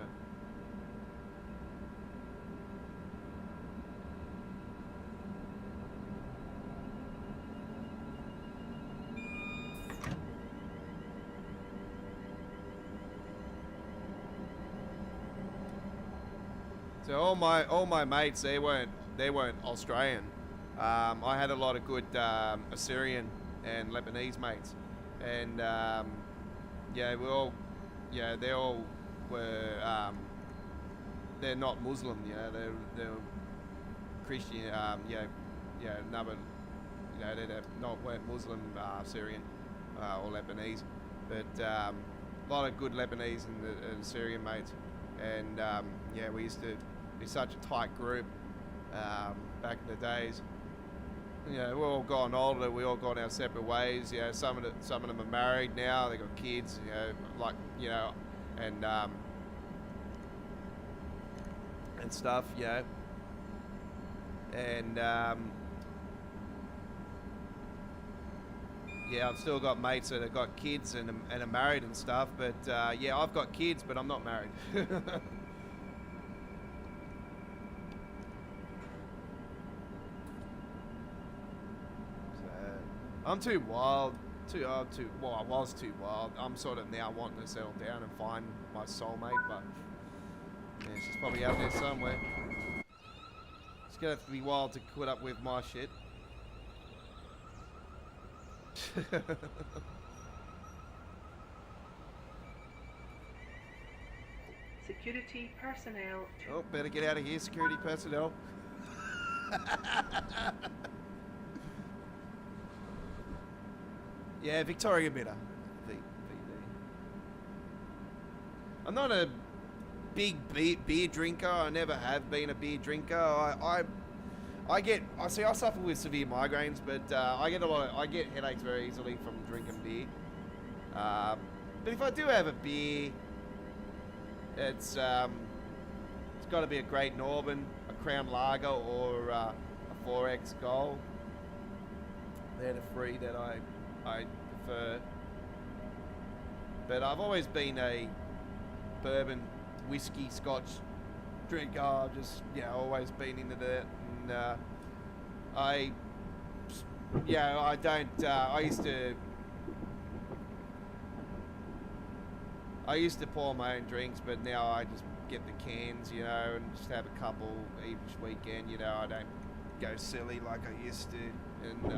So all my mates, they weren't Australian. I had a lot of good Assyrian and Lebanese mates, and yeah, they all were. They're not Muslim, they're Christian. Another, weren't Muslim, Syrian or Lebanese, but a lot of good Lebanese and Syrian mates, and we used to be such a tight group back in the days. We're all gotten older. We all gone our separate ways. Some of them are married now. They got kids. And stuff. And I've still got mates that have got kids and are married and stuff. But I've got kids, but I'm not married. I'm too wild. I was too wild. I'm sort of now wanting to settle down and find my soulmate, but she's probably out there somewhere. It's gonna have to be wild to put up with my shit. Security personnel. Oh, better get out of here, security personnel. Yeah, Victoria Bitter. VD. I'm not a big beer drinker. I never have been a beer drinker. I suffer with severe migraines, but I get headaches very easily from drinking beer. But if I do have a beer, it's got to be a Great Northern, a Crown Lager, or a 4X Gold. They're the three that I prefer. But I've always been a bourbon, whiskey, Scotch drinker. I've just always been into that. And I used to pour my own drinks, but now I just get the cans, and just have a couple each weekend. I don't go silly like I used to. And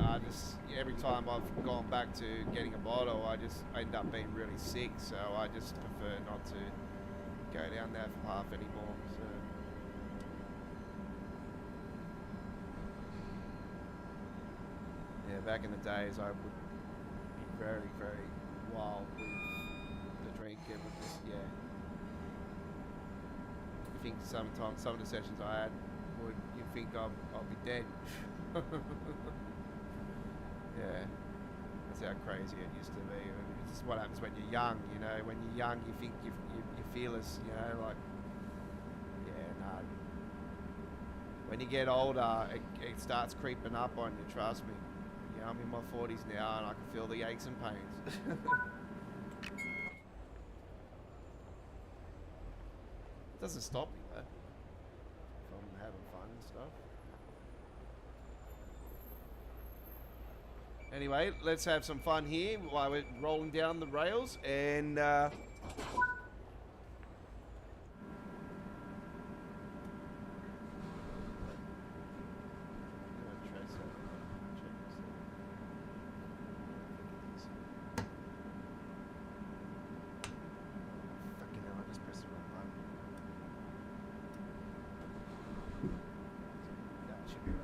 every time I've gone back to getting a bottle, I just end up being really sick. So I just prefer not to go down that path anymore. So back in the days, I would be very, very wild with the drink. It would just you think some of the sessions I had you think I'll be dead. Yeah, that's how crazy it used to be. This is what happens when you're young, When you're young, you think you're fearless, When you get older, it starts creeping up on you, trust me. I'm in my 40s now, and I can feel the aches and pains. It doesn't stop me, though, from having fun and stuff. Anyway, let's have some fun here while we're rolling down the rails, and fucking hell, I just pressed the wrong button. That should be right.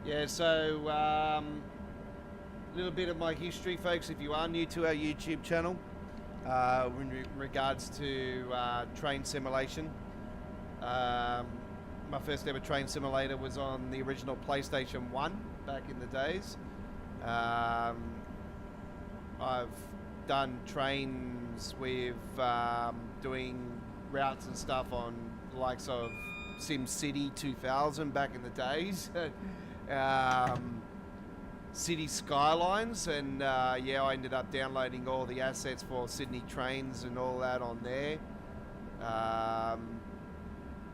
Yeah, so a little bit of my history, folks, if you are new to our YouTube channel, in regards to train simulation. My first ever train simulator was on the original PlayStation 1 back in the days. I've done trains with doing routes and stuff on the likes of SimCity 2000 back in the days. City Skylines, and yeah, I ended up downloading all the assets for Sydney trains and all that on there.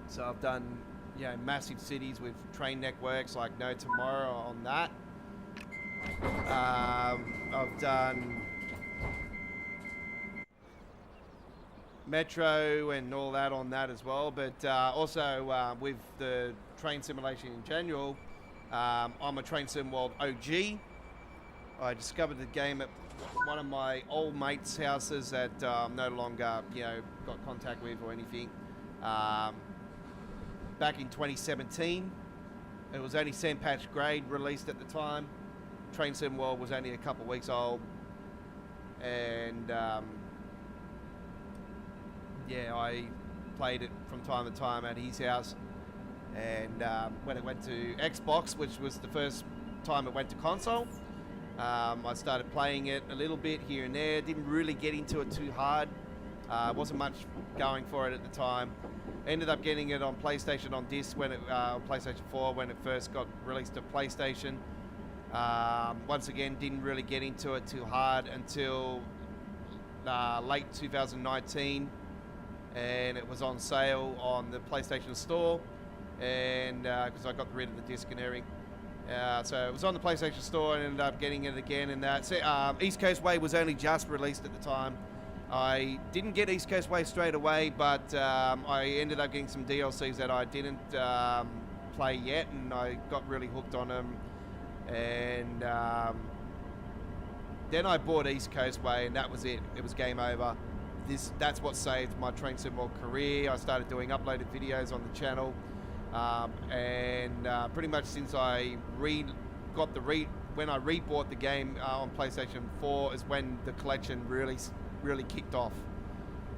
So I've done, you know, massive cities with train networks like no tomorrow on that. I've done Metro and all that on that as well, but also with the train simulation in general, I'm a Train Sim World OG. I discovered the game at one of my old mates' houses that I'm no longer, you know, got contact with or anything. Back in 2017, it was only Sandpatch Grade released at the time. Train Sim World was only a couple of weeks old, and yeah, I played it from time to time at his house. And when it went to Xbox, which was the first time it went to console, I started playing it a little bit here and there. Didn't really get into it too hard. Wasn't much going for it at the time. Ended up getting it on PlayStation on disc when it PlayStation 4 when it first got released to PlayStation. Once again, didn't really get into it too hard until late 2019, and it was on sale on the PlayStation Store. And because I got rid of the disc and everything, so it was on the PlayStation Store and ended up getting it again. And that East Coast Way was only just released at the time. I didn't get East Coast Way straight away, but I ended up getting some DLCs that I didn't play yet, and I got really hooked on them. And then I bought East Coast Way, and that was it. It was game over. That's what saved my Train Sim World career. I started doing uploaded videos on the channel. And pretty much since I when I rebought the game on PlayStation 4 is when the collection really kicked off,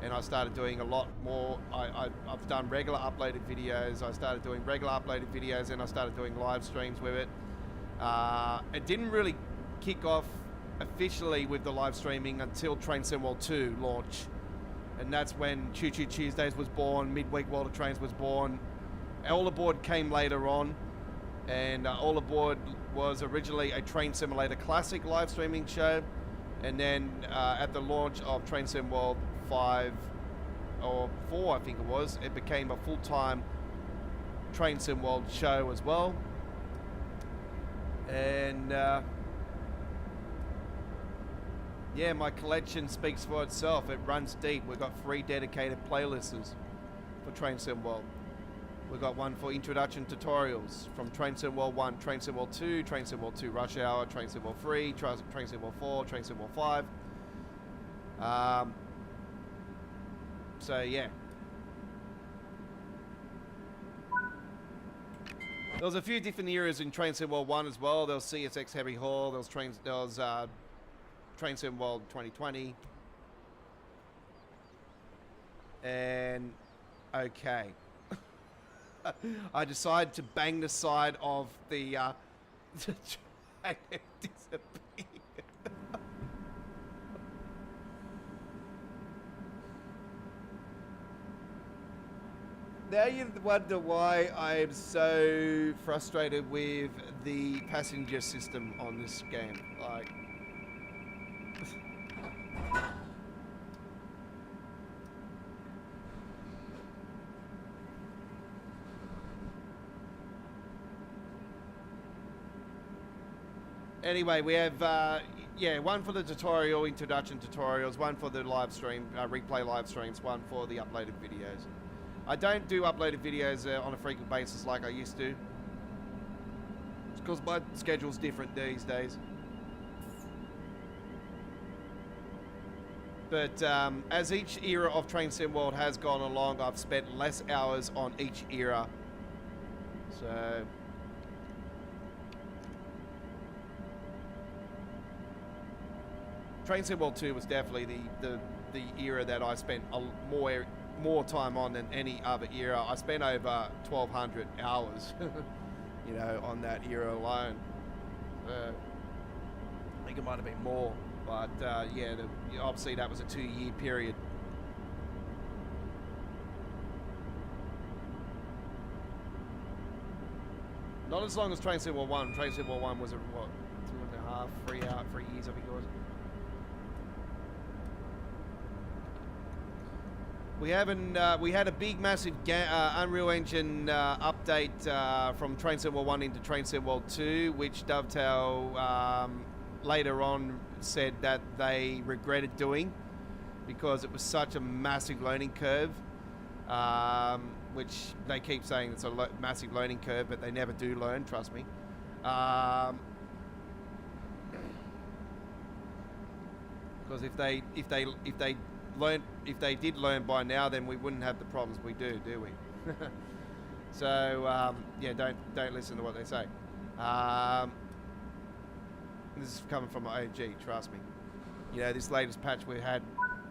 and I started doing a lot more. I've done regular uploaded videos. I started doing regular uploaded videos, and I started doing live streams with it. It didn't really kick off officially with the live streaming until Train Sim World 2 launch, and that's when Choo Tuesdays was born, Midweek World of Trains was born. All Aboard came later on, and All Aboard was originally a Train Simulator Classic live streaming show, and then at the launch of Train Sim World 5 or 4, I think it was, it became a full-time Train Sim World show as well. And yeah, my collection speaks for itself. It runs deep. We've got 3 dedicated playlists for Train Sim World. We've got one for introduction tutorials from Train Sim World 1, Train Sim World 2, Train Sim World 2 Rush Hour, Train Sim World 3, Train Sim World 4, Train Sim World 5. So yeah. There was a few different eras in Train Sim World 1 as well. There was CSX Heavy Haul, there was Train Sim World 2020. And okay. I decided to bang the side of the train and it disappeared. Now you wonder why I'm so frustrated with the passenger system on this game. Like, anyway, we have yeah, one for the tutorial, introduction tutorials, one for the live stream, replay live streams, one for the uploaded videos. I don't do uploaded videos on a frequent basis like I used to. It's because my schedule's different these days. But as each era of Train Sim World has gone along, I've spent less hours on each era. So Train Sim World 2 was definitely the era that I spent more time on than any other era. I spent over 1,200 hours, you know, on that era alone. I think it might have been more, but yeah, obviously that was a 2-year period. Not as long as Train Sim World 1. Train Sim World 1 was, 3 years, I think it was. We had a big, massive Unreal Engine update from Train Sim World 1 into Train Sim World 2, which Dovetail later on said that they regretted doing because it was such a massive learning curve, which they keep saying it's a massive learning curve, but they never do learn, trust me. Because if they did learn by now, then we wouldn't have the problems we do we? So yeah, don't listen to what they say. This is coming from my OG, trust me. You know, this latest patch we had,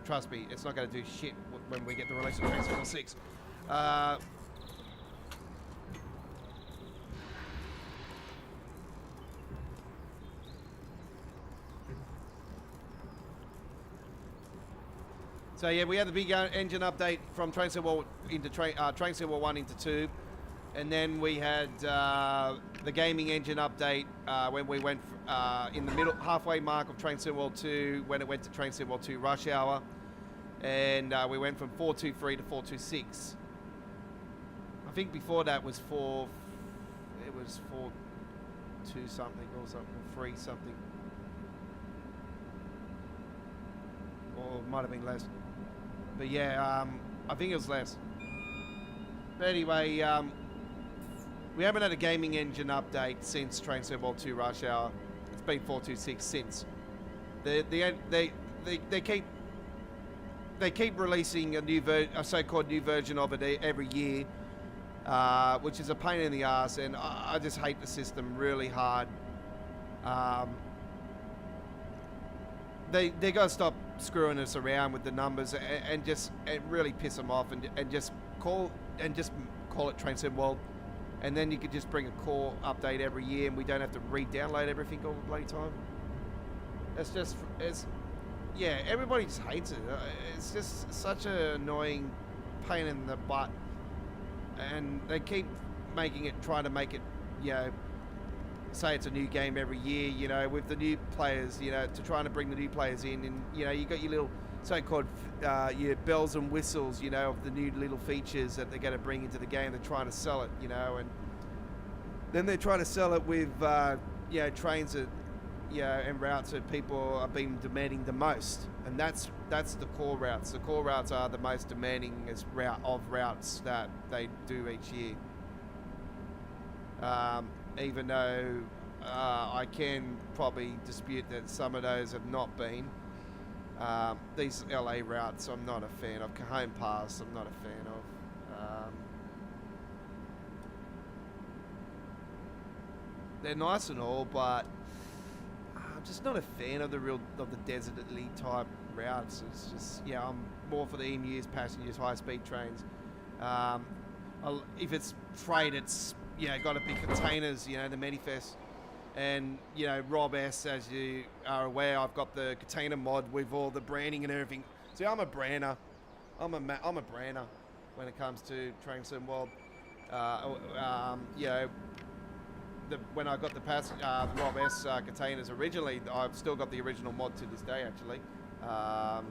trust me, it's not going to do shit when we get the release of Train Sim 6. So yeah, we had the big engine update from Train Sim World into Train Sim World 1 into 2, and then we had the gaming engine update when we went in the halfway mark of Train Sim World 2 when it went to Train Sim World 2 Rush Hour, and we went from 423 to 426. I think before that was 4.2 something or something, 3 something, or it might have been less. But yeah, I think it was less. But anyway, we haven't had a gaming engine update since Train Sim World 2 Rush Hour. It's been 426 since. They keep releasing a so-called new version of it every year, which is a pain in the ass, and I just hate the system really hard. They gotta stop screwing us around with the numbers and really piss them off and just call it Train Sim World, and then you could just bring a core update every year and we don't have to re-download everything all the bloody time. Yeah, everybody just hates it. It's just such an annoying pain in the butt, and they keep trying to make it, you know, say it's a new game every year, you know, with the new players, you know, to trying to bring the new players in, and you know, you got your little so-called your bells and whistles, you know, of the new little features that they're going to bring into the game. They're trying to sell it, you know, and then they're trying to sell it with you know, trains that, you know, and routes that people have been demanding the most, and that's the core routes. The core routes are the most demanding routes that they do each year. Even though I can probably dispute that some of those have not been. These LA routes I'm not a fan of. Cajon Pass I'm not a fan of. They're nice and all, but I'm just not a fan of the desert elite type routes. It's just, yeah, I'm more for the emus, passengers, high speed trains. If it's freight, it's, yeah, got to be containers, you know, the Manifest. And, you know, Rob S, as you are aware, I've got the container mod with all the branding and everything. See, I'm a brander. I'm a brander when it comes to Train Sim World. You know, when I got the Rob S containers originally, I've still got the original mod to this day, actually. But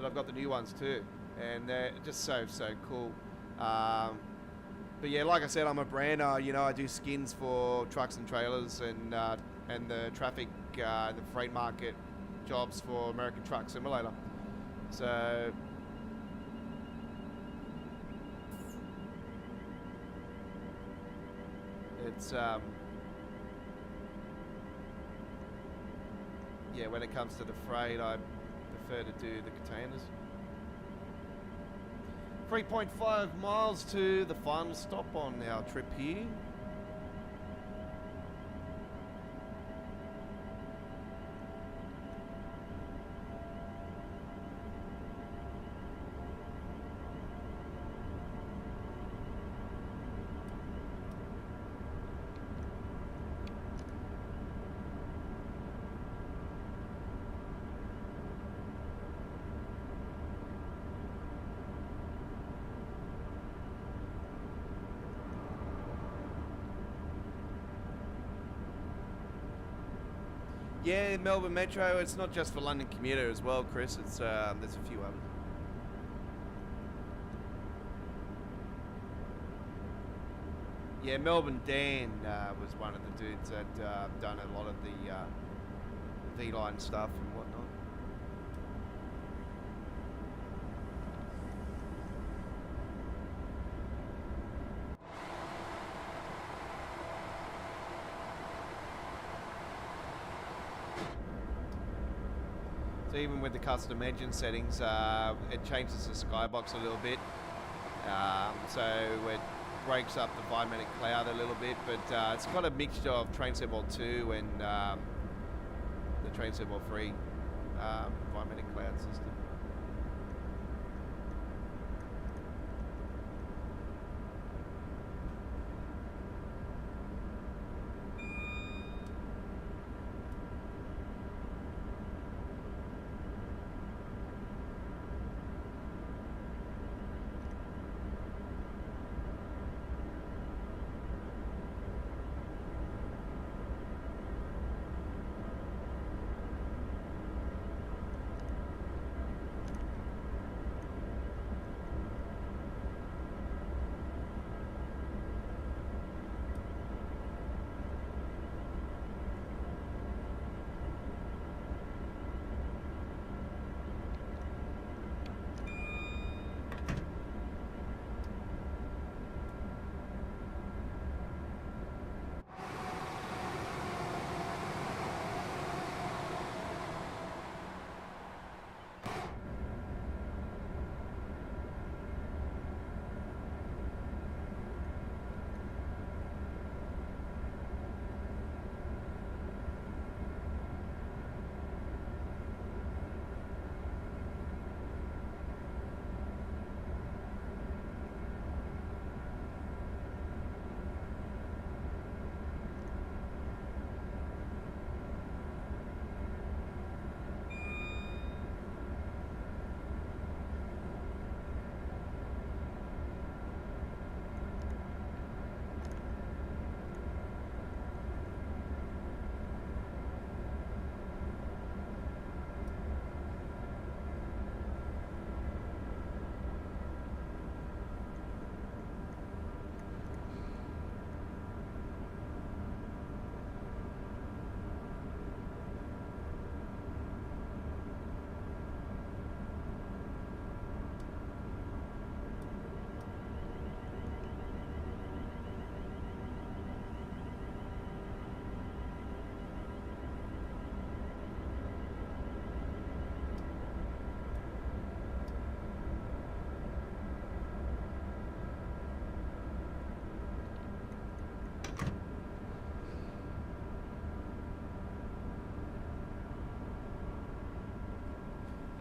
I've got the new ones too, and they're just so cool. But yeah, like I said, I'm a brander. You know, I do skins for trucks and trailers and the traffic, the freight market jobs for American Truck Simulator. So it's yeah, when it comes to the freight, I prefer to do the containers. 3.5 miles to the final stop on our trip here. Yeah, Melbourne Metro. It's not just for London commuter as well, Chris. It's there's a few others. Yeah, Melbourne Dan was one of the dudes that done a lot of the V-line stuff and whatnot. So even with the custom engine settings, it changes the skybox a little bit. So it breaks up the environmental cloud a little bit, but it's got a mixture of Train Set World 2 and the Train Set World 3 environmental cloud system.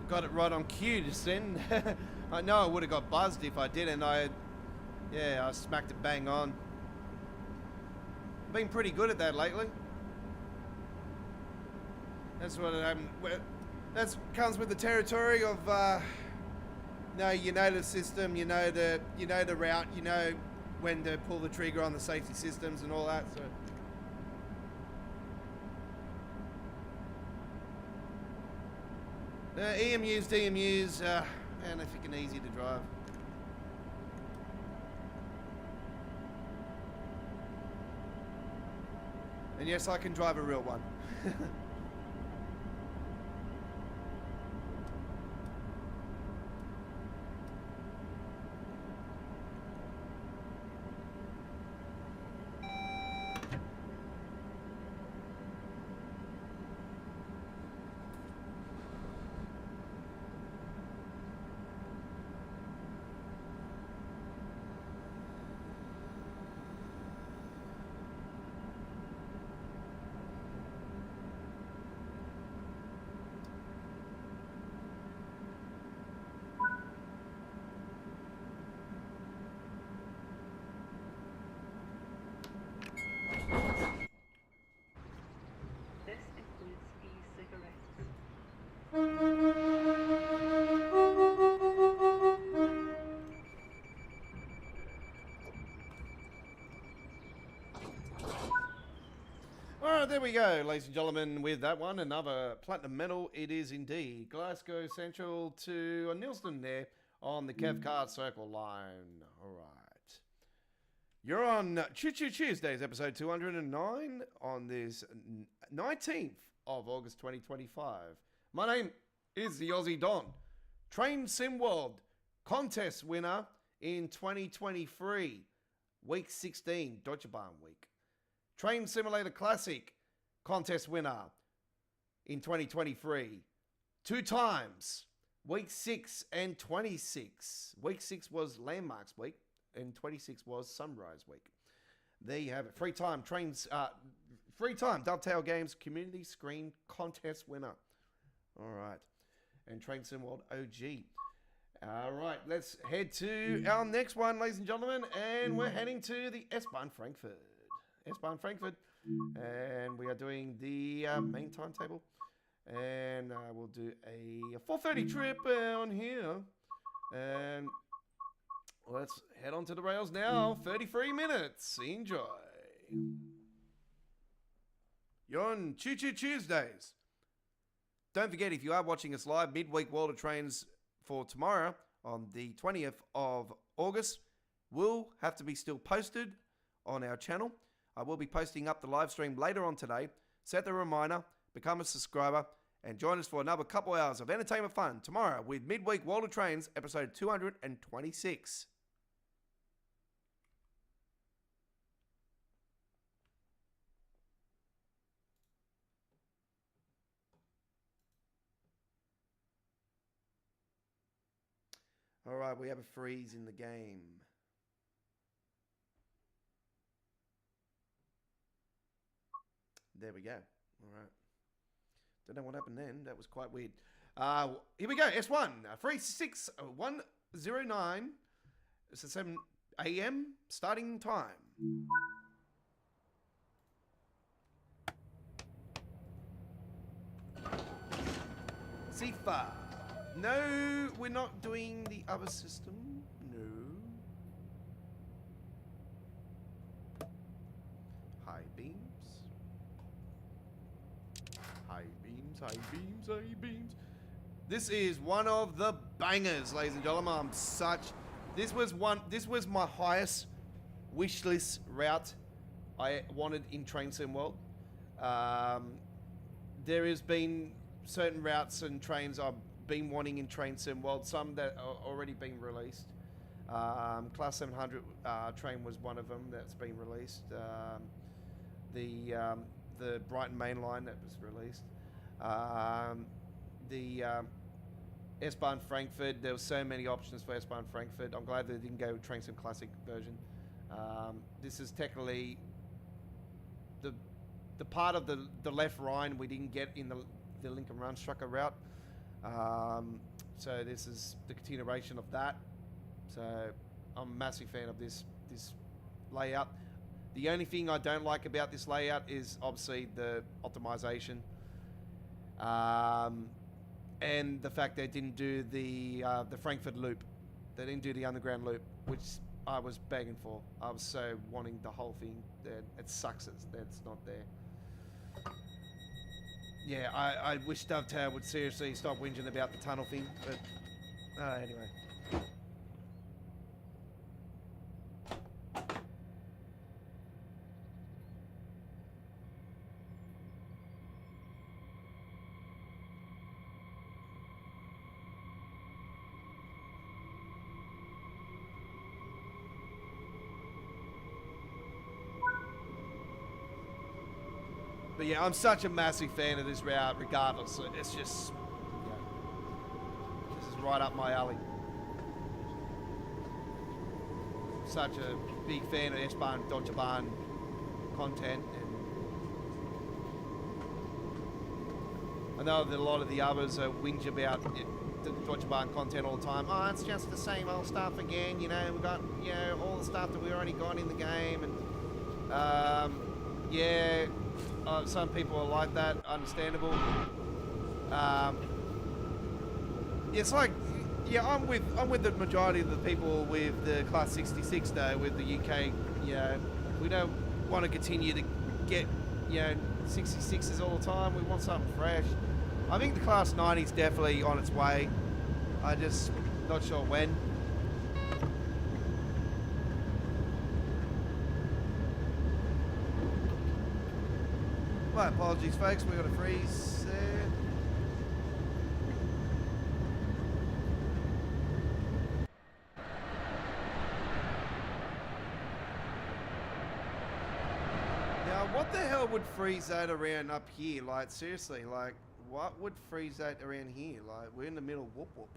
Got it right on cue just then. I know I would have got buzzed if I didn't. I smacked it bang on. Been pretty good at that lately. That's what that comes with the territory of you know the system, you know the route, you know when to pull the trigger on the safety systems and all that. So. DMUs, man, they're freaking easy to drive. And yes, I can drive a real one. right, there we go, ladies and gentlemen, with that one. Another platinum medal it is indeed. Glasgow Central to Nilston there on the Kev Card Circle line. All right. You're on Choo Choo Tuesdays, episode 209 on this 19th of August 2025. My name is the Aussie Don. Train Sim World contest winner in 2023, week 16, Deutsche Bahn week. Train Simulator Classic contest winner in 2023, 2 times, week 6 and 26. Week 6 was Landmarks week, and 26 was Sunrise week. There you have it. Free time Dovetail Games Community Screen Contest winner. All right. And Train Sim World OG. All right, let's head to our next one, ladies and gentlemen, and we're heading to the S-Bahn Frankfurt. S-Bahn Frankfurt, and we are doing the main timetable, and we'll do a 4:30 trip on here, and let's head on to the rails now. 33 minutes. Enjoy. You're on Choo Choo Tuesdays. Don't forget, if you are watching us live, midweek World of Trains for tomorrow on the 20th of August will have to be still posted on our channel. I will be posting up the live stream later on today. Set the reminder, become a subscriber, and join us for another couple hours of entertainment fun tomorrow with midweek World of Trains episode 226. All right, we have a freeze in the game. There we go. All right. Don't know what happened then. That was quite weird. Here we go. S1. 36109. It's at 7 a.m. starting time. Sifa. No, we're not doing the other system. No. High beams. High beams, high beams, high beams. This is one of the bangers, ladies and gentlemen. This was my highest wish list route I wanted in Train Sim World. There has been certain routes and trains I've been wanting in Train Sim World, some that are already been released. Class 700 train was one of them that's been released. The Brighton Main Line that was released. The S-Bahn Frankfurt, there were so many options for S-Bahn Frankfurt. I'm glad they didn't go with Train Sim Classic version. This is technically the part of the left Rhine we didn't get in the Lincoln Run Strucker route. So this is the continuation of that. So I'm a massive fan of this layout. The only thing I don't like about this layout is obviously the optimization, and the fact they didn't do the Frankfurt loop. They didn't do the underground loop, which I was begging for. I was so wanting the whole thing. It sucks that it's not there. Yeah, I wish Dovetail would seriously stop whinging about the tunnel thing, but anyway. But yeah, I'm such a massive fan of this route regardless. It's just, this is right up my alley. Such a big fan of S-Bahn, Deutsche Bahn content. And I know that a lot of the others whinge about the Deutsche Bahn content all the time. Oh, it's just the same old stuff again, we've got, all the stuff that we already got in the game. And some people are like that, understandable. It's like, I'm with the majority of the people with the Class 66 though, with the UK. We don't want to continue to get, 66s all the time. We want something fresh. I think the Class 90 is definitely on its way. I just not sure when. My apologies, folks. We got a freeze there. Now, what the hell would freeze that around up here? Like, seriously, like, what would freeze that around here? Like, we're in the middle of whoop whoop.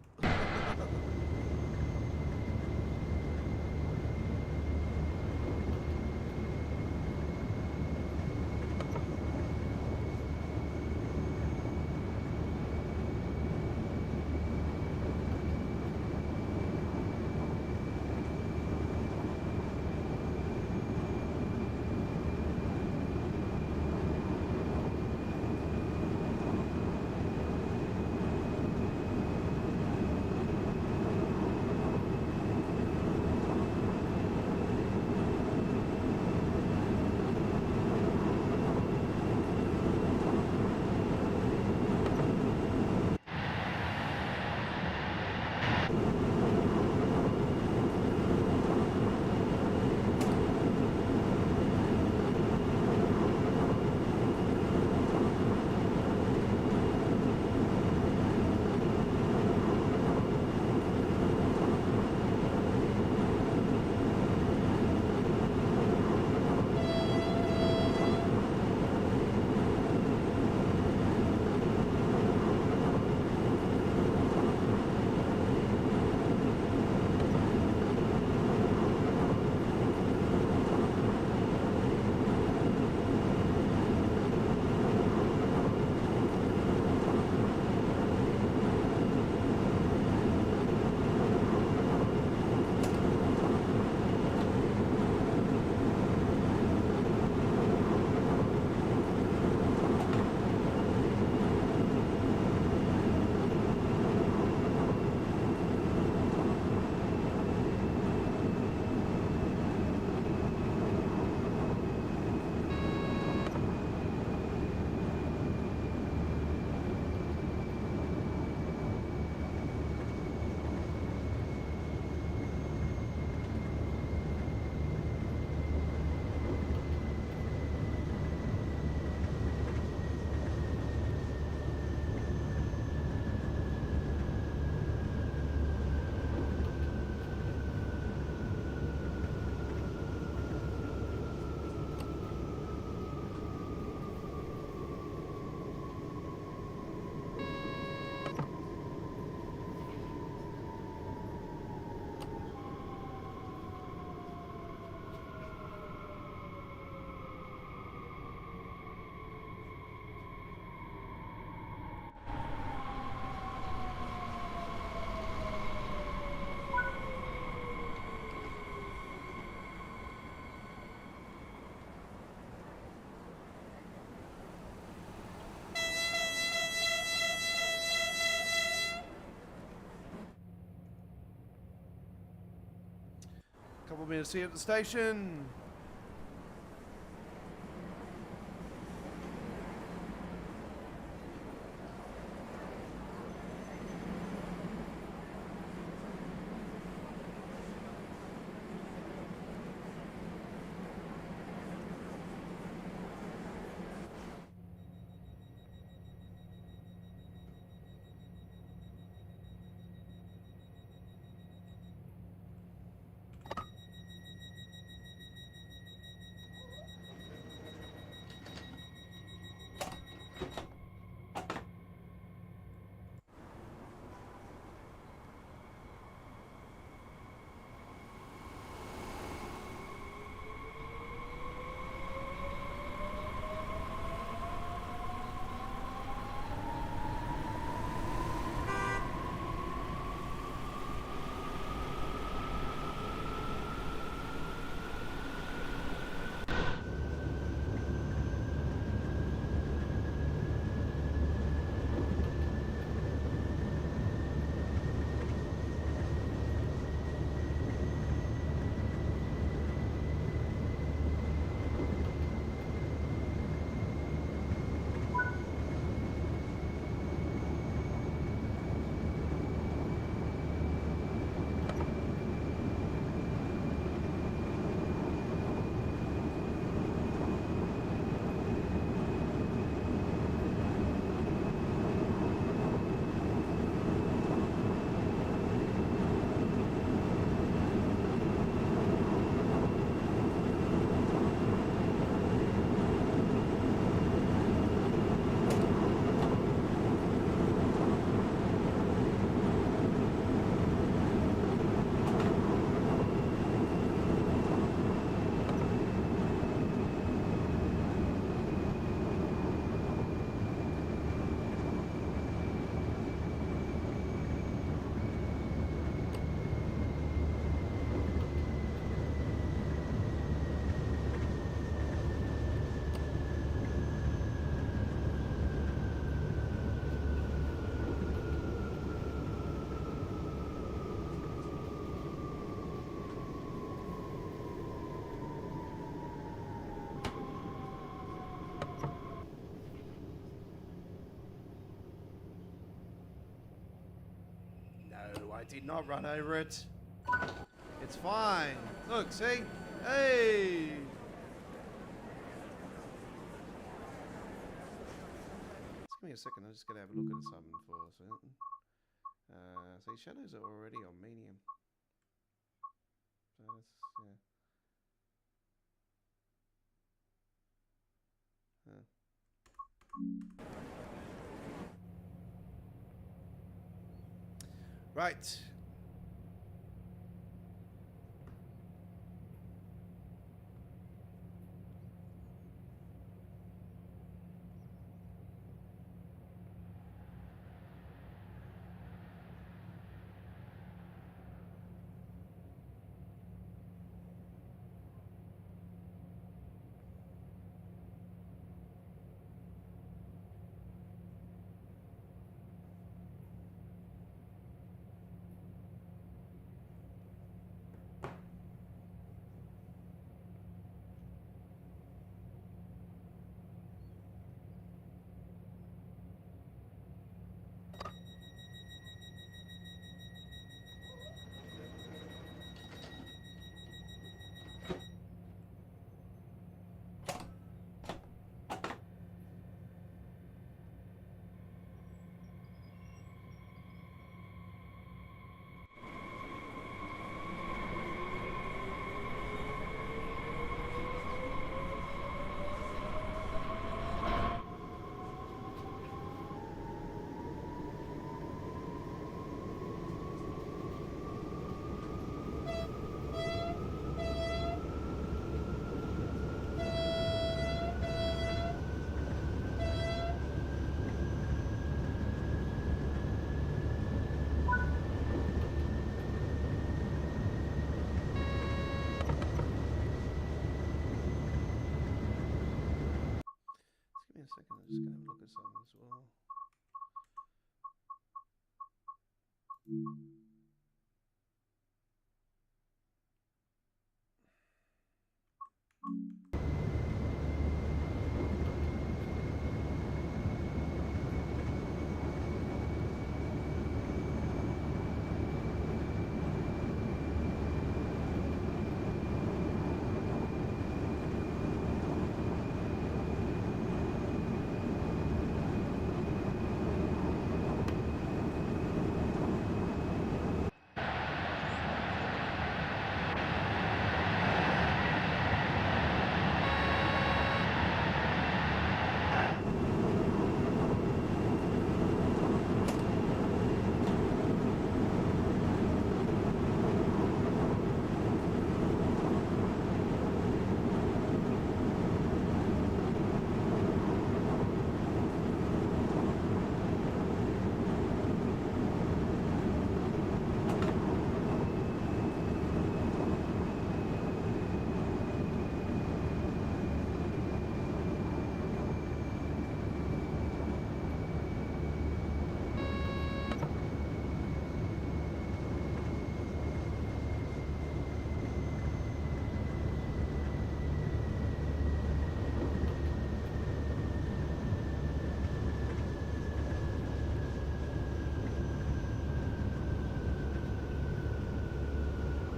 Couple minutes here at the station. I did not run over it. It's fine. Look, see? Hey! Just give me a second. I'm just going to have a look at something for certain. See, shadows are already on medium. So that's, yeah. Right. Give me a second. I'm just going to have a look at something as well.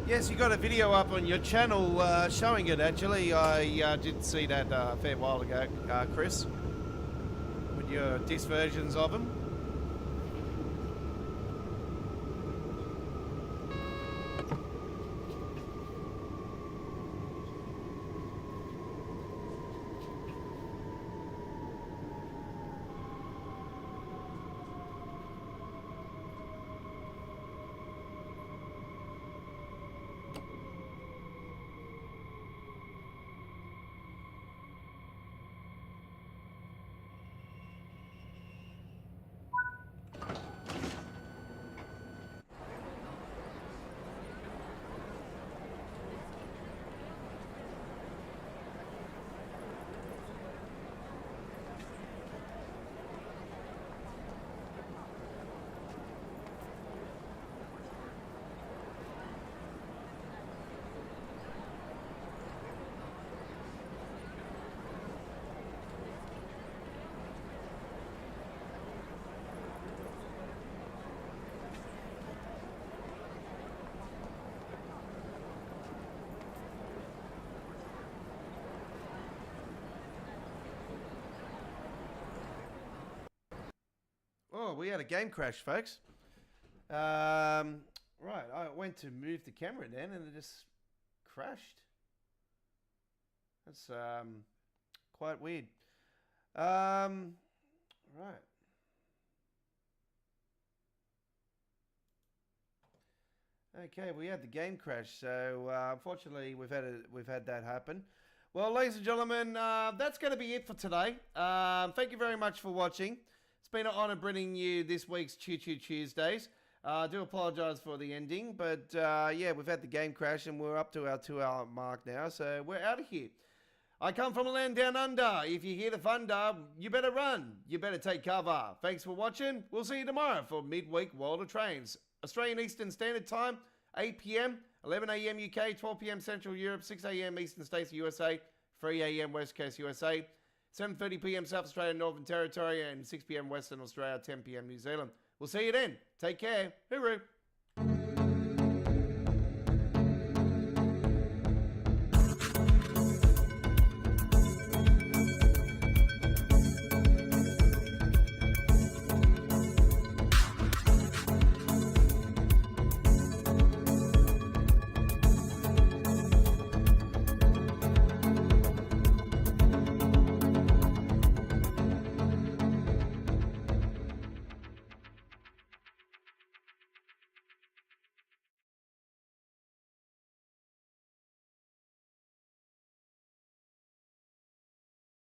Yes, you got a video up on your channel showing it, actually. I did see that a fair while ago, Chris, with your disc versions of them. we had a game crash, folks. Right, I went to move the camera then, and it just crashed. That's quite weird. Right. Okay, we had the game crash, so unfortunately we've had that happen. Well, ladies and gentlemen, that's going to be it for today. Thank you very much for watching. It's been an honour bringing you this week's Choo Choo Tuesdays. I do apologise for the ending, but yeah, we've had the game crash and we're up to our 2-hour mark now, so we're out of here. I come from a land down under. If you hear the thunder, you better run. You better take cover. Thanks for watching. We'll see you tomorrow for Midweek World of Trains. Australian Eastern Standard Time, 8 p.m, 11 a.m. UK, 12 p.m. Central Europe, 6 a.m. Eastern States USA, 3 a.m. West Coast USA, 7:30 p.m. South Australia, Northern Territory, and 6 p.m. Western Australia, 10 p.m. New Zealand. We'll see you then. Take care. Hooroo.